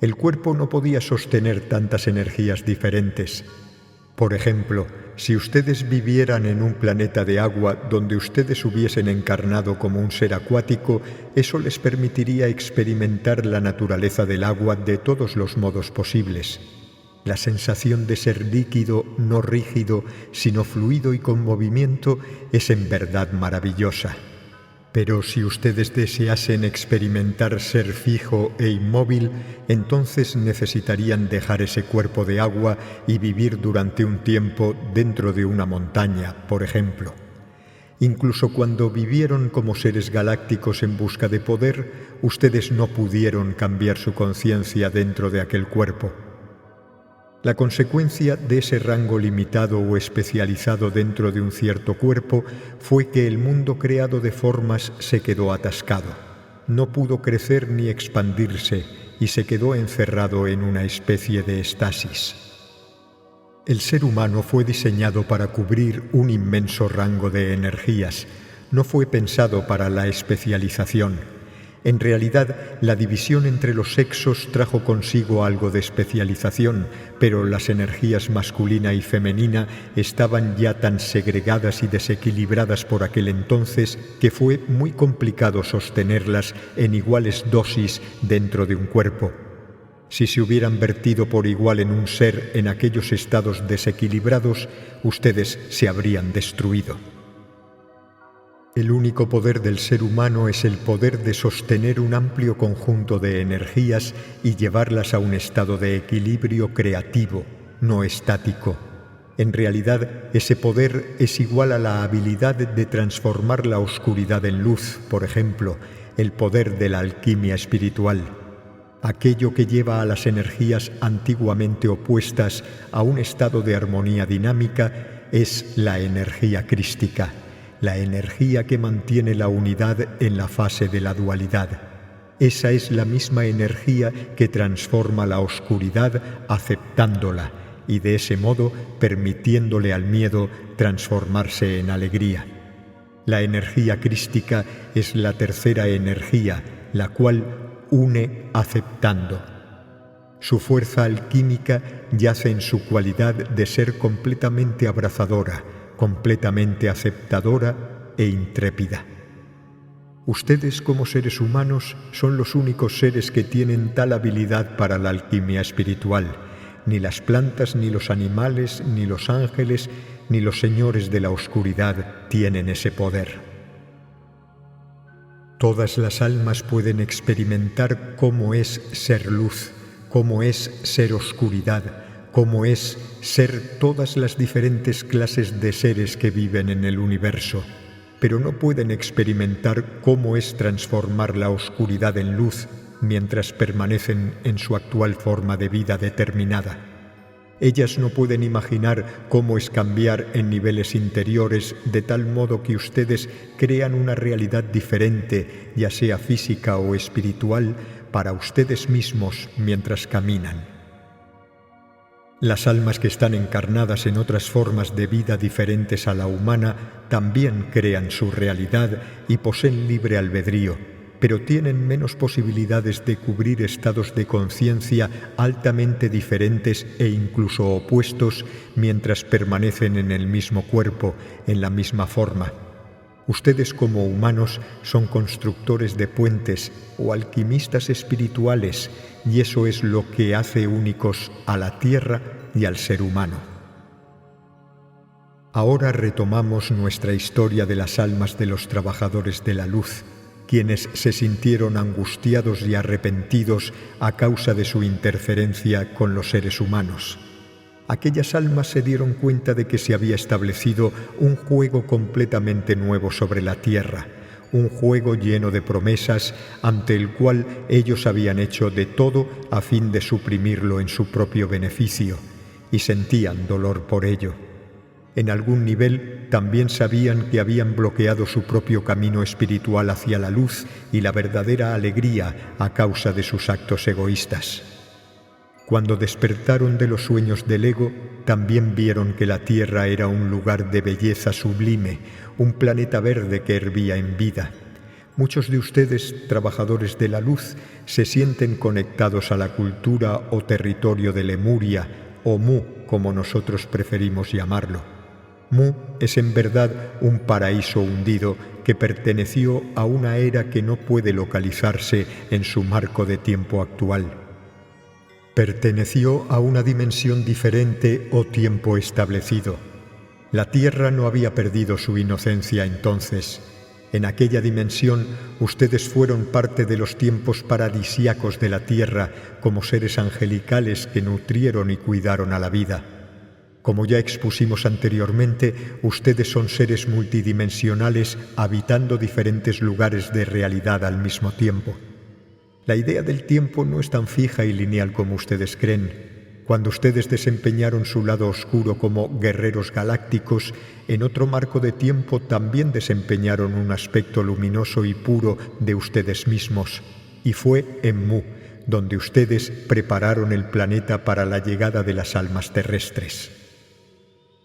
[SPEAKER 1] El cuerpo no podía sostener tantas energías diferentes. Por ejemplo, si ustedes vivieran en un planeta de agua donde ustedes hubiesen encarnado como un ser acuático, eso les permitiría experimentar la naturaleza del agua de todos los modos posibles. La sensación de ser líquido, no rígido, sino fluido y con movimiento, es en verdad maravillosa. Pero si ustedes deseasen experimentar ser fijo e inmóvil, entonces necesitarían dejar ese cuerpo de agua y vivir durante un tiempo dentro de una montaña, por ejemplo. Incluso cuando vivieron como seres galácticos en busca de poder, ustedes no pudieron cambiar su conciencia dentro de aquel cuerpo. La consecuencia de ese rango limitado o especializado dentro de un cierto cuerpo fue que el mundo creado de formas se quedó atascado. No pudo crecer ni expandirse y se quedó encerrado en una especie de estasis. El ser humano fue diseñado para cubrir un inmenso rango de energías. No fue pensado para la especialización. En realidad, la división entre los sexos trajo consigo algo de especialización, pero las energías masculina y femenina estaban ya tan segregadas y desequilibradas por aquel entonces que fue muy complicado sostenerlas en iguales dosis dentro de un cuerpo. Si se hubieran vertido por igual en un ser en aquellos estados desequilibrados, ustedes se habrían destruido. El único poder del ser humano es el poder de sostener un amplio conjunto de energías y llevarlas a un estado de equilibrio creativo, no estático. En realidad, ese poder es igual a la habilidad de transformar la oscuridad en luz, por ejemplo, el poder de la alquimia espiritual. Aquello que lleva a las energías antiguamente opuestas a un estado de armonía dinámica es la energía crística, la energía que mantiene la unidad en la fase de la dualidad. Esa es la misma energía que transforma la oscuridad aceptándola y de ese modo permitiéndole al miedo transformarse en alegría. La energía crística es la tercera energía, la cual une aceptando. Su fuerza alquímica yace en su cualidad de ser completamente abrazadora, completamente aceptadora e intrépida. Ustedes como seres humanos son los únicos seres que tienen tal habilidad para la alquimia espiritual. Ni las plantas, ni los animales, ni los ángeles, ni los señores de la oscuridad tienen ese poder. Todas las almas pueden experimentar cómo es ser luz, cómo es ser oscuridad, cómo es ser todas las diferentes clases de seres que viven en el universo, pero no pueden experimentar cómo es transformar la oscuridad en luz mientras permanecen en su actual forma de vida determinada. Ellas no pueden imaginar cómo es cambiar en niveles interiores de tal modo que ustedes crean una realidad diferente, ya sea física o espiritual, para ustedes mismos mientras caminan. Las almas que están encarnadas en otras formas de vida diferentes a la humana también crean su realidad y poseen libre albedrío, pero tienen menos posibilidades de cubrir estados de conciencia altamente diferentes e incluso opuestos mientras permanecen en el mismo cuerpo, en la misma forma. Ustedes como humanos son constructores de puentes o alquimistas espirituales, y eso es lo que hace únicos a la Tierra y al ser humano. Ahora retomamos nuestra historia de las almas de los trabajadores de la luz, quienes se sintieron angustiados y arrepentidos a causa de su interferencia con los seres humanos. Aquellas almas se dieron cuenta de que se había establecido un juego completamente nuevo sobre la tierra, un juego lleno de promesas ante el cual ellos habían hecho de todo a fin de suprimirlo en su propio beneficio, y sentían dolor por ello. En algún nivel también sabían que habían bloqueado su propio camino espiritual hacia la luz y la verdadera alegría a causa de sus actos egoístas. Cuando despertaron de los sueños del ego, también vieron que la Tierra era un lugar de belleza sublime, un planeta verde que hervía en vida. Muchos de ustedes, trabajadores de la luz, se sienten conectados a la cultura o territorio de Lemuria, o Mu, como nosotros preferimos llamarlo. Mu es en verdad un paraíso hundido que perteneció a una era que no puede localizarse en su marco de tiempo actual. Perteneció a una dimensión diferente o tiempo establecido. La Tierra no había perdido su inocencia entonces. En aquella dimensión, ustedes fueron parte de los tiempos paradisíacos de la Tierra como seres angelicales que nutrieron y cuidaron a la vida. Como ya expusimos anteriormente, ustedes son seres multidimensionales habitando diferentes lugares de realidad al mismo tiempo. La idea del tiempo no es tan fija y lineal como ustedes creen. Cuando ustedes desempeñaron su lado oscuro como guerreros galácticos, en otro marco de tiempo también desempeñaron un aspecto luminoso y puro de ustedes mismos, y fue en Mu, donde ustedes prepararon el planeta para la llegada de las almas terrestres.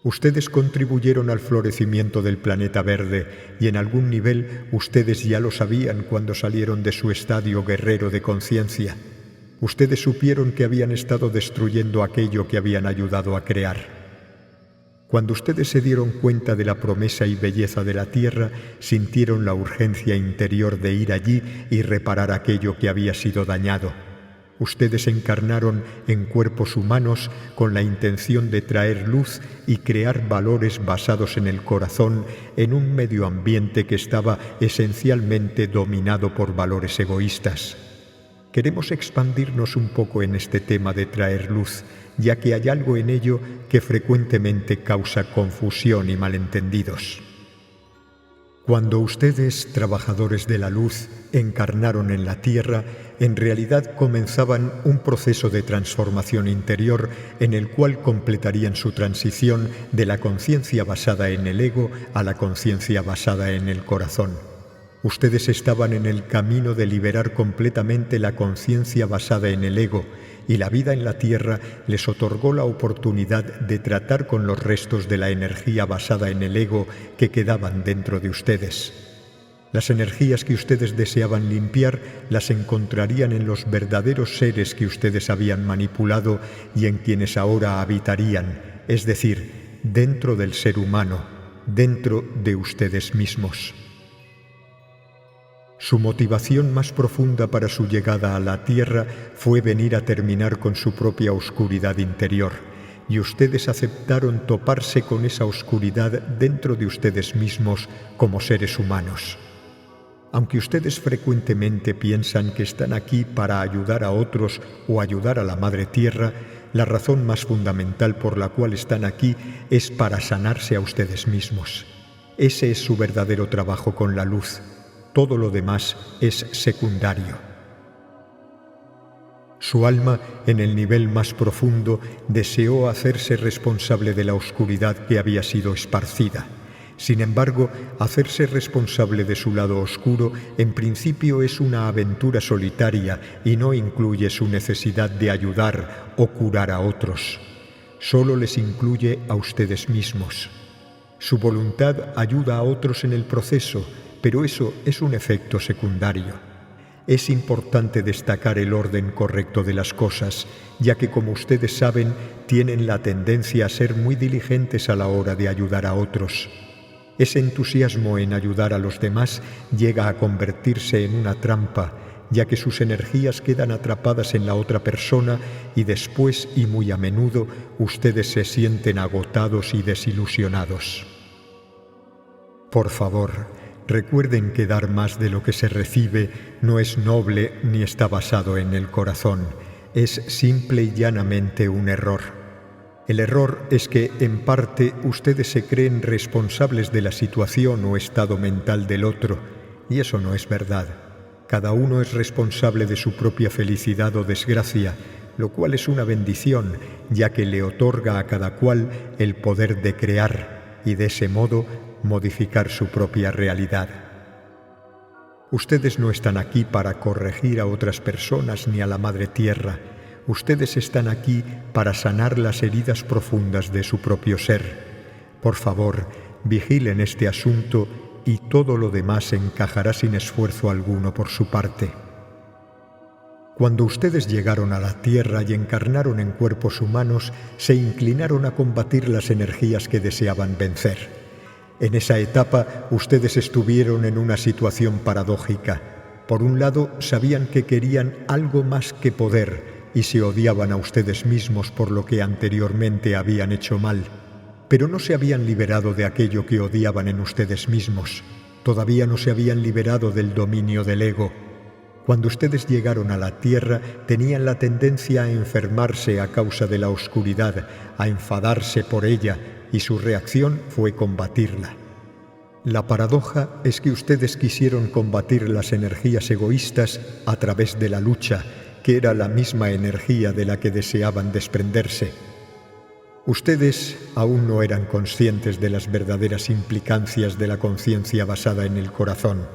[SPEAKER 1] Ustedes contribuyeron al florecimiento del planeta verde y en algún nivel ustedes ya lo sabían cuando salieron de su estadio guerrero de conciencia. Ustedes supieron que habían estado destruyendo aquello que habían ayudado a crear. Cuando ustedes se dieron cuenta de la promesa y belleza de la Tierra, sintieron la urgencia interior de ir allí y reparar aquello que había sido dañado. Ustedes encarnaron en cuerpos humanos con la intención de traer luz y crear valores basados en el corazón en un medio ambiente que estaba esencialmente dominado por valores egoístas. Queremos expandirnos un poco en este tema de traer luz, ya que hay algo en ello que frecuentemente causa confusión y malentendidos. Cuando ustedes, trabajadores de la luz, encarnaron en la Tierra, en realidad comenzaban un proceso de transformación interior en el cual completarían su transición de la conciencia basada en el ego a la conciencia basada en el corazón. Ustedes estaban en el camino de liberar completamente la conciencia basada en el ego, y la vida en la Tierra les otorgó la oportunidad de tratar con los restos de la energía basada en el ego que quedaban dentro de ustedes. Las energías que ustedes deseaban limpiar las encontrarían en los verdaderos seres que ustedes habían manipulado y en quienes ahora habitarían, es decir, dentro del ser humano, dentro de ustedes mismos. Su motivación más profunda para su llegada a la Tierra fue venir a terminar con su propia oscuridad interior, y ustedes aceptaron toparse con esa oscuridad dentro de ustedes mismos como seres humanos. Aunque ustedes frecuentemente piensan que están aquí para ayudar a otros o ayudar a la Madre Tierra, la razón más fundamental por la cual están aquí es para sanarse a ustedes mismos. Ese es su verdadero trabajo con la luz. Todo lo demás es secundario. Su alma, en el nivel más profundo, deseó hacerse responsable de la oscuridad que había sido esparcida. Sin embargo, hacerse responsable de su lado oscuro en principio es una aventura solitaria y no incluye su necesidad de ayudar o curar a otros. Solo les incluye a ustedes mismos. Su voluntad ayuda a otros en el proceso, pero eso es un efecto secundario. Es importante destacar el orden correcto de las cosas, ya que, como ustedes saben, tienen la tendencia a ser muy diligentes a la hora de ayudar a otros. Ese entusiasmo en ayudar a los demás llega a convertirse en una trampa, ya que sus energías quedan atrapadas en la otra persona y después, y muy a menudo, ustedes se sienten agotados y desilusionados. Por favor, recuerden que dar más de lo que se recibe no es noble ni está basado en el corazón. Es simple y llanamente un error. El error es que, en parte, ustedes se creen responsables de la situación o estado mental del otro, y eso no es verdad. Cada uno es responsable de su propia felicidad o desgracia, lo cual es una bendición, ya que le otorga a cada cual el poder de crear y, de ese modo, modificar su propia realidad. Ustedes no están aquí para corregir a otras personas ni a la Madre Tierra. Ustedes están aquí para sanar las heridas profundas de su propio ser. Por favor, vigilen este asunto y todo lo demás encajará sin esfuerzo alguno por su parte. Cuando ustedes llegaron a la Tierra y encarnaron en cuerpos humanos, se inclinaron a combatir las energías que deseaban vencer. En esa etapa, ustedes estuvieron en una situación paradójica. Por un lado, sabían que querían algo más que poder y se odiaban a ustedes mismos por lo que anteriormente habían hecho mal. Pero no se habían liberado de aquello que odiaban en ustedes mismos. Todavía no se habían liberado del dominio del ego. Cuando ustedes llegaron a la Tierra, tenían la tendencia a enfermarse a causa de la oscuridad, a enfadarse por ella, y su reacción fue combatirla. La paradoja es que ustedes quisieron combatir las energías egoístas a través de la lucha, que era la misma energía de la que deseaban desprenderse. Ustedes aún no eran conscientes de las verdaderas implicancias de la conciencia basada en el corazón.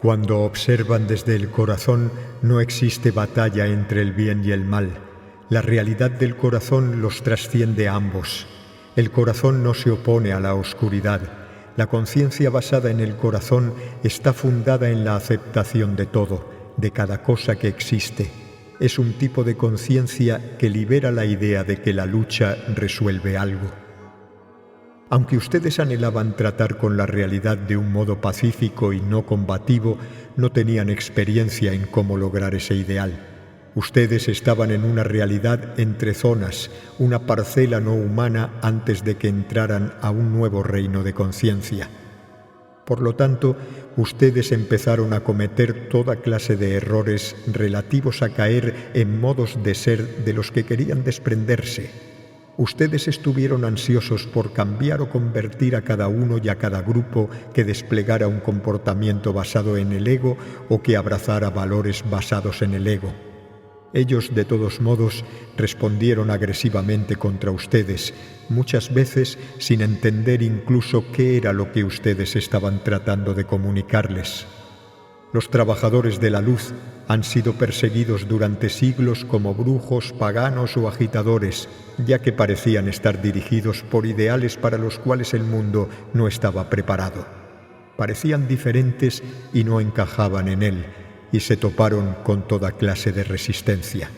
[SPEAKER 1] Cuando observan desde el corazón, no existe batalla entre el bien y el mal. La realidad del corazón los trasciende a ambos. El corazón no se opone a la oscuridad. La conciencia basada en el corazón está fundada en la aceptación de todo, de cada cosa que existe. Es un tipo de conciencia que libera la idea de que la lucha resuelve algo. Aunque ustedes anhelaban tratar con la realidad de un modo pacífico y no combativo, no tenían experiencia en cómo lograr ese ideal. Ustedes estaban en una realidad entre zonas, una parcela no humana antes de que entraran a un nuevo reino de conciencia. Por lo tanto, ustedes empezaron a cometer toda clase de errores relativos a caer en modos de ser de los que querían desprenderse. Ustedes estuvieron ansiosos por cambiar o convertir a cada uno y a cada grupo que desplegara un comportamiento basado en el ego o que abrazara valores basados en el ego. Ellos, de todos modos, respondieron agresivamente contra ustedes, muchas veces sin entender incluso qué era lo que ustedes estaban tratando de comunicarles. Los trabajadores de la luz han sido perseguidos durante siglos como brujos, paganos o agitadores, ya que parecían estar dirigidos por ideales para los cuales el mundo no estaba preparado. Parecían diferentes y no encajaban en él, y se toparon con toda clase de resistencia.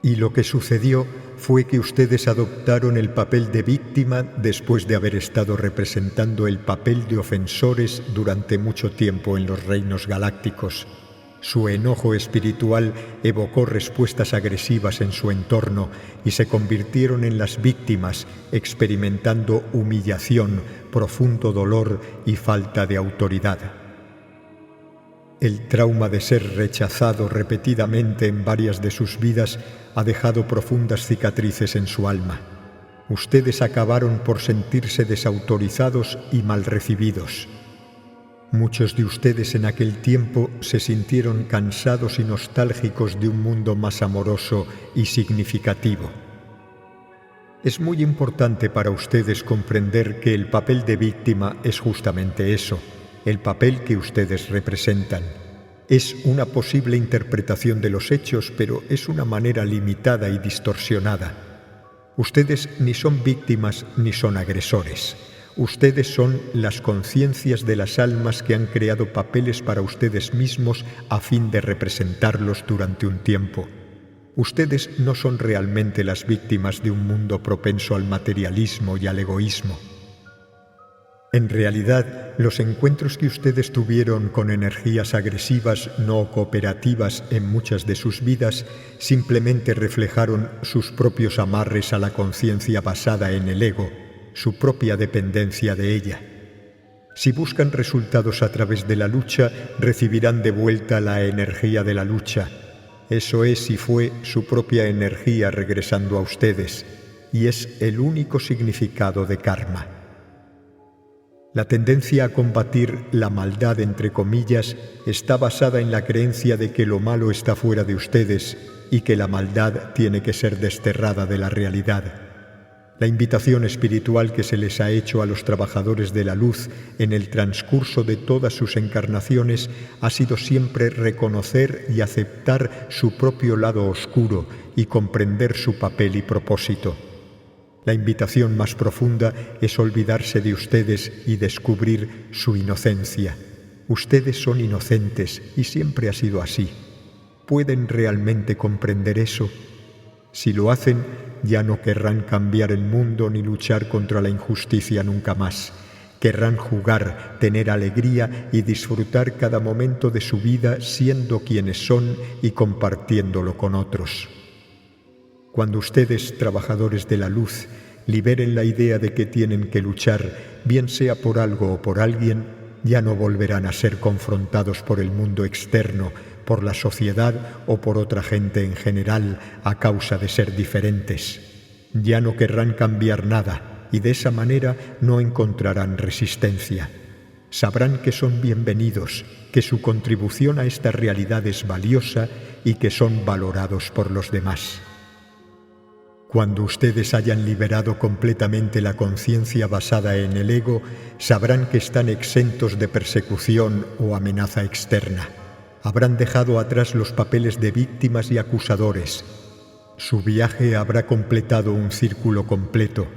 [SPEAKER 1] Y lo que sucedió fue que ustedes adoptaron el papel de víctima después de haber estado representando el papel de ofensores durante mucho tiempo en los reinos galácticos. Su enojo espiritual evocó respuestas agresivas en su entorno y se convirtieron en las víctimas, experimentando humillación, profundo dolor y falta de autoridad. El trauma de ser rechazado repetidamente en varias de sus vidas ha dejado profundas cicatrices en su alma. Ustedes acabaron por sentirse desautorizados y mal recibidos. Muchos de ustedes en aquel tiempo se sintieron cansados y nostálgicos de un mundo más amoroso y significativo. Es muy importante para ustedes comprender que el papel de víctima es justamente eso, el papel que ustedes representan. Es una posible interpretación de los hechos, pero es una manera limitada y distorsionada. Ustedes ni son víctimas ni son agresores. Ustedes son las conciencias de las almas que han creado papeles para ustedes mismos a fin de representarlos durante un tiempo. Ustedes no son realmente las víctimas de un mundo propenso al materialismo y al egoísmo. En realidad, los encuentros que ustedes tuvieron con energías agresivas no cooperativas en muchas de sus vidas simplemente reflejaron sus propios amarres a la conciencia basada en el ego, su propia dependencia de ella. Si buscan resultados a través de la lucha, recibirán de vuelta la energía de la lucha. Eso es y fue su propia energía regresando a ustedes, y es el único significado de karma. La tendencia a combatir la maldad, entre comillas, está basada en la creencia de que lo malo está fuera de ustedes y que la maldad tiene que ser desterrada de la realidad. La invitación espiritual que se les ha hecho a los trabajadores de la luz en el transcurso de todas sus encarnaciones ha sido siempre reconocer y aceptar su propio lado oscuro y comprender su papel y propósito. La invitación más profunda es olvidarse de ustedes y descubrir su inocencia. Ustedes son inocentes y siempre ha sido así. ¿Pueden realmente comprender eso? Si lo hacen, ya no querrán cambiar el mundo ni luchar contra la injusticia nunca más. Querrán jugar, tener alegría y disfrutar cada momento de su vida siendo quienes son y compartiéndolo con otros. Cuando ustedes, trabajadores de la luz, liberen la idea de que tienen que luchar, bien sea por algo o por alguien, ya no volverán a ser confrontados por el mundo externo, por la sociedad o por otra gente en general a causa de ser diferentes. Ya no querrán cambiar nada y de esa manera no encontrarán resistencia. Sabrán que son bienvenidos, que su contribución a esta realidad es valiosa y que son valorados por los demás. Cuando ustedes hayan liberado completamente la conciencia basada en el ego, sabrán que están exentos de persecución o amenaza externa. Habrán dejado atrás los papeles de víctimas y acusadores. Su viaje habrá completado un círculo completo.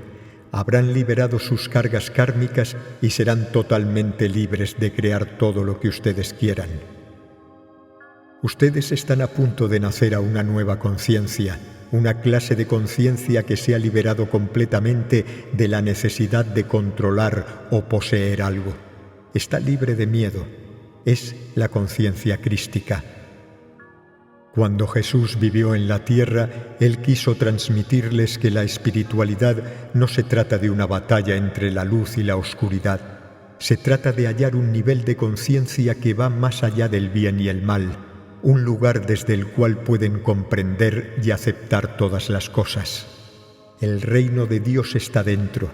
[SPEAKER 1] Habrán liberado sus cargas kármicas y serán totalmente libres de crear todo lo que ustedes quieran. Ustedes están a punto de nacer a una nueva conciencia, una clase de conciencia que se ha liberado completamente de la necesidad de controlar o poseer algo. Está libre de miedo. Es la conciencia crística. Cuando Jesús vivió en la tierra, Él quiso transmitirles que la espiritualidad no se trata de una batalla entre la luz y la oscuridad. Se trata de hallar un nivel de conciencia que va más allá del bien y el mal, un lugar desde el cual pueden comprender y aceptar todas las cosas. El reino de Dios está dentro.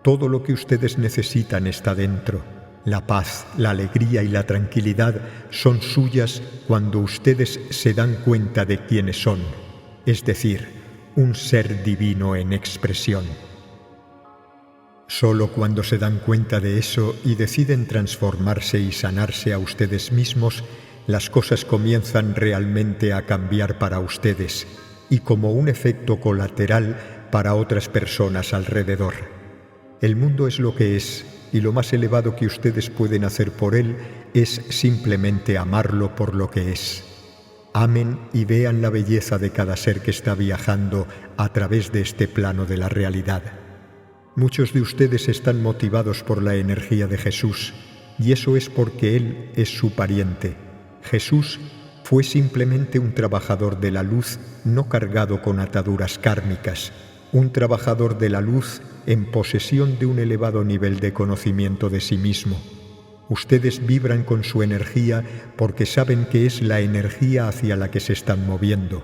[SPEAKER 1] Todo lo que ustedes necesitan está dentro. La paz, la alegría y la tranquilidad son suyas cuando ustedes se dan cuenta de quiénes son, es decir, un ser divino en expresión. Solo cuando se dan cuenta de eso y deciden transformarse y sanarse a ustedes mismos, las cosas comienzan realmente a cambiar para ustedes y como un efecto colateral para otras personas alrededor. El mundo es lo que es, y lo más elevado que ustedes pueden hacer por él es simplemente amarlo por lo que es. Amen y vean la belleza de cada ser que está viajando a través de este plano de la realidad. Muchos de ustedes están motivados por la energía de Jesús, y eso es porque Él es su pariente. Jesús fue simplemente un trabajador de la luz no cargado con ataduras kármicas, un trabajador de la luz en posesión de un elevado nivel de conocimiento de sí mismo. Ustedes vibran con su energía porque saben que es la energía hacia la que se están moviendo.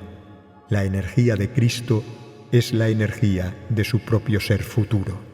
[SPEAKER 1] La energía de Cristo es la energía de su propio ser futuro.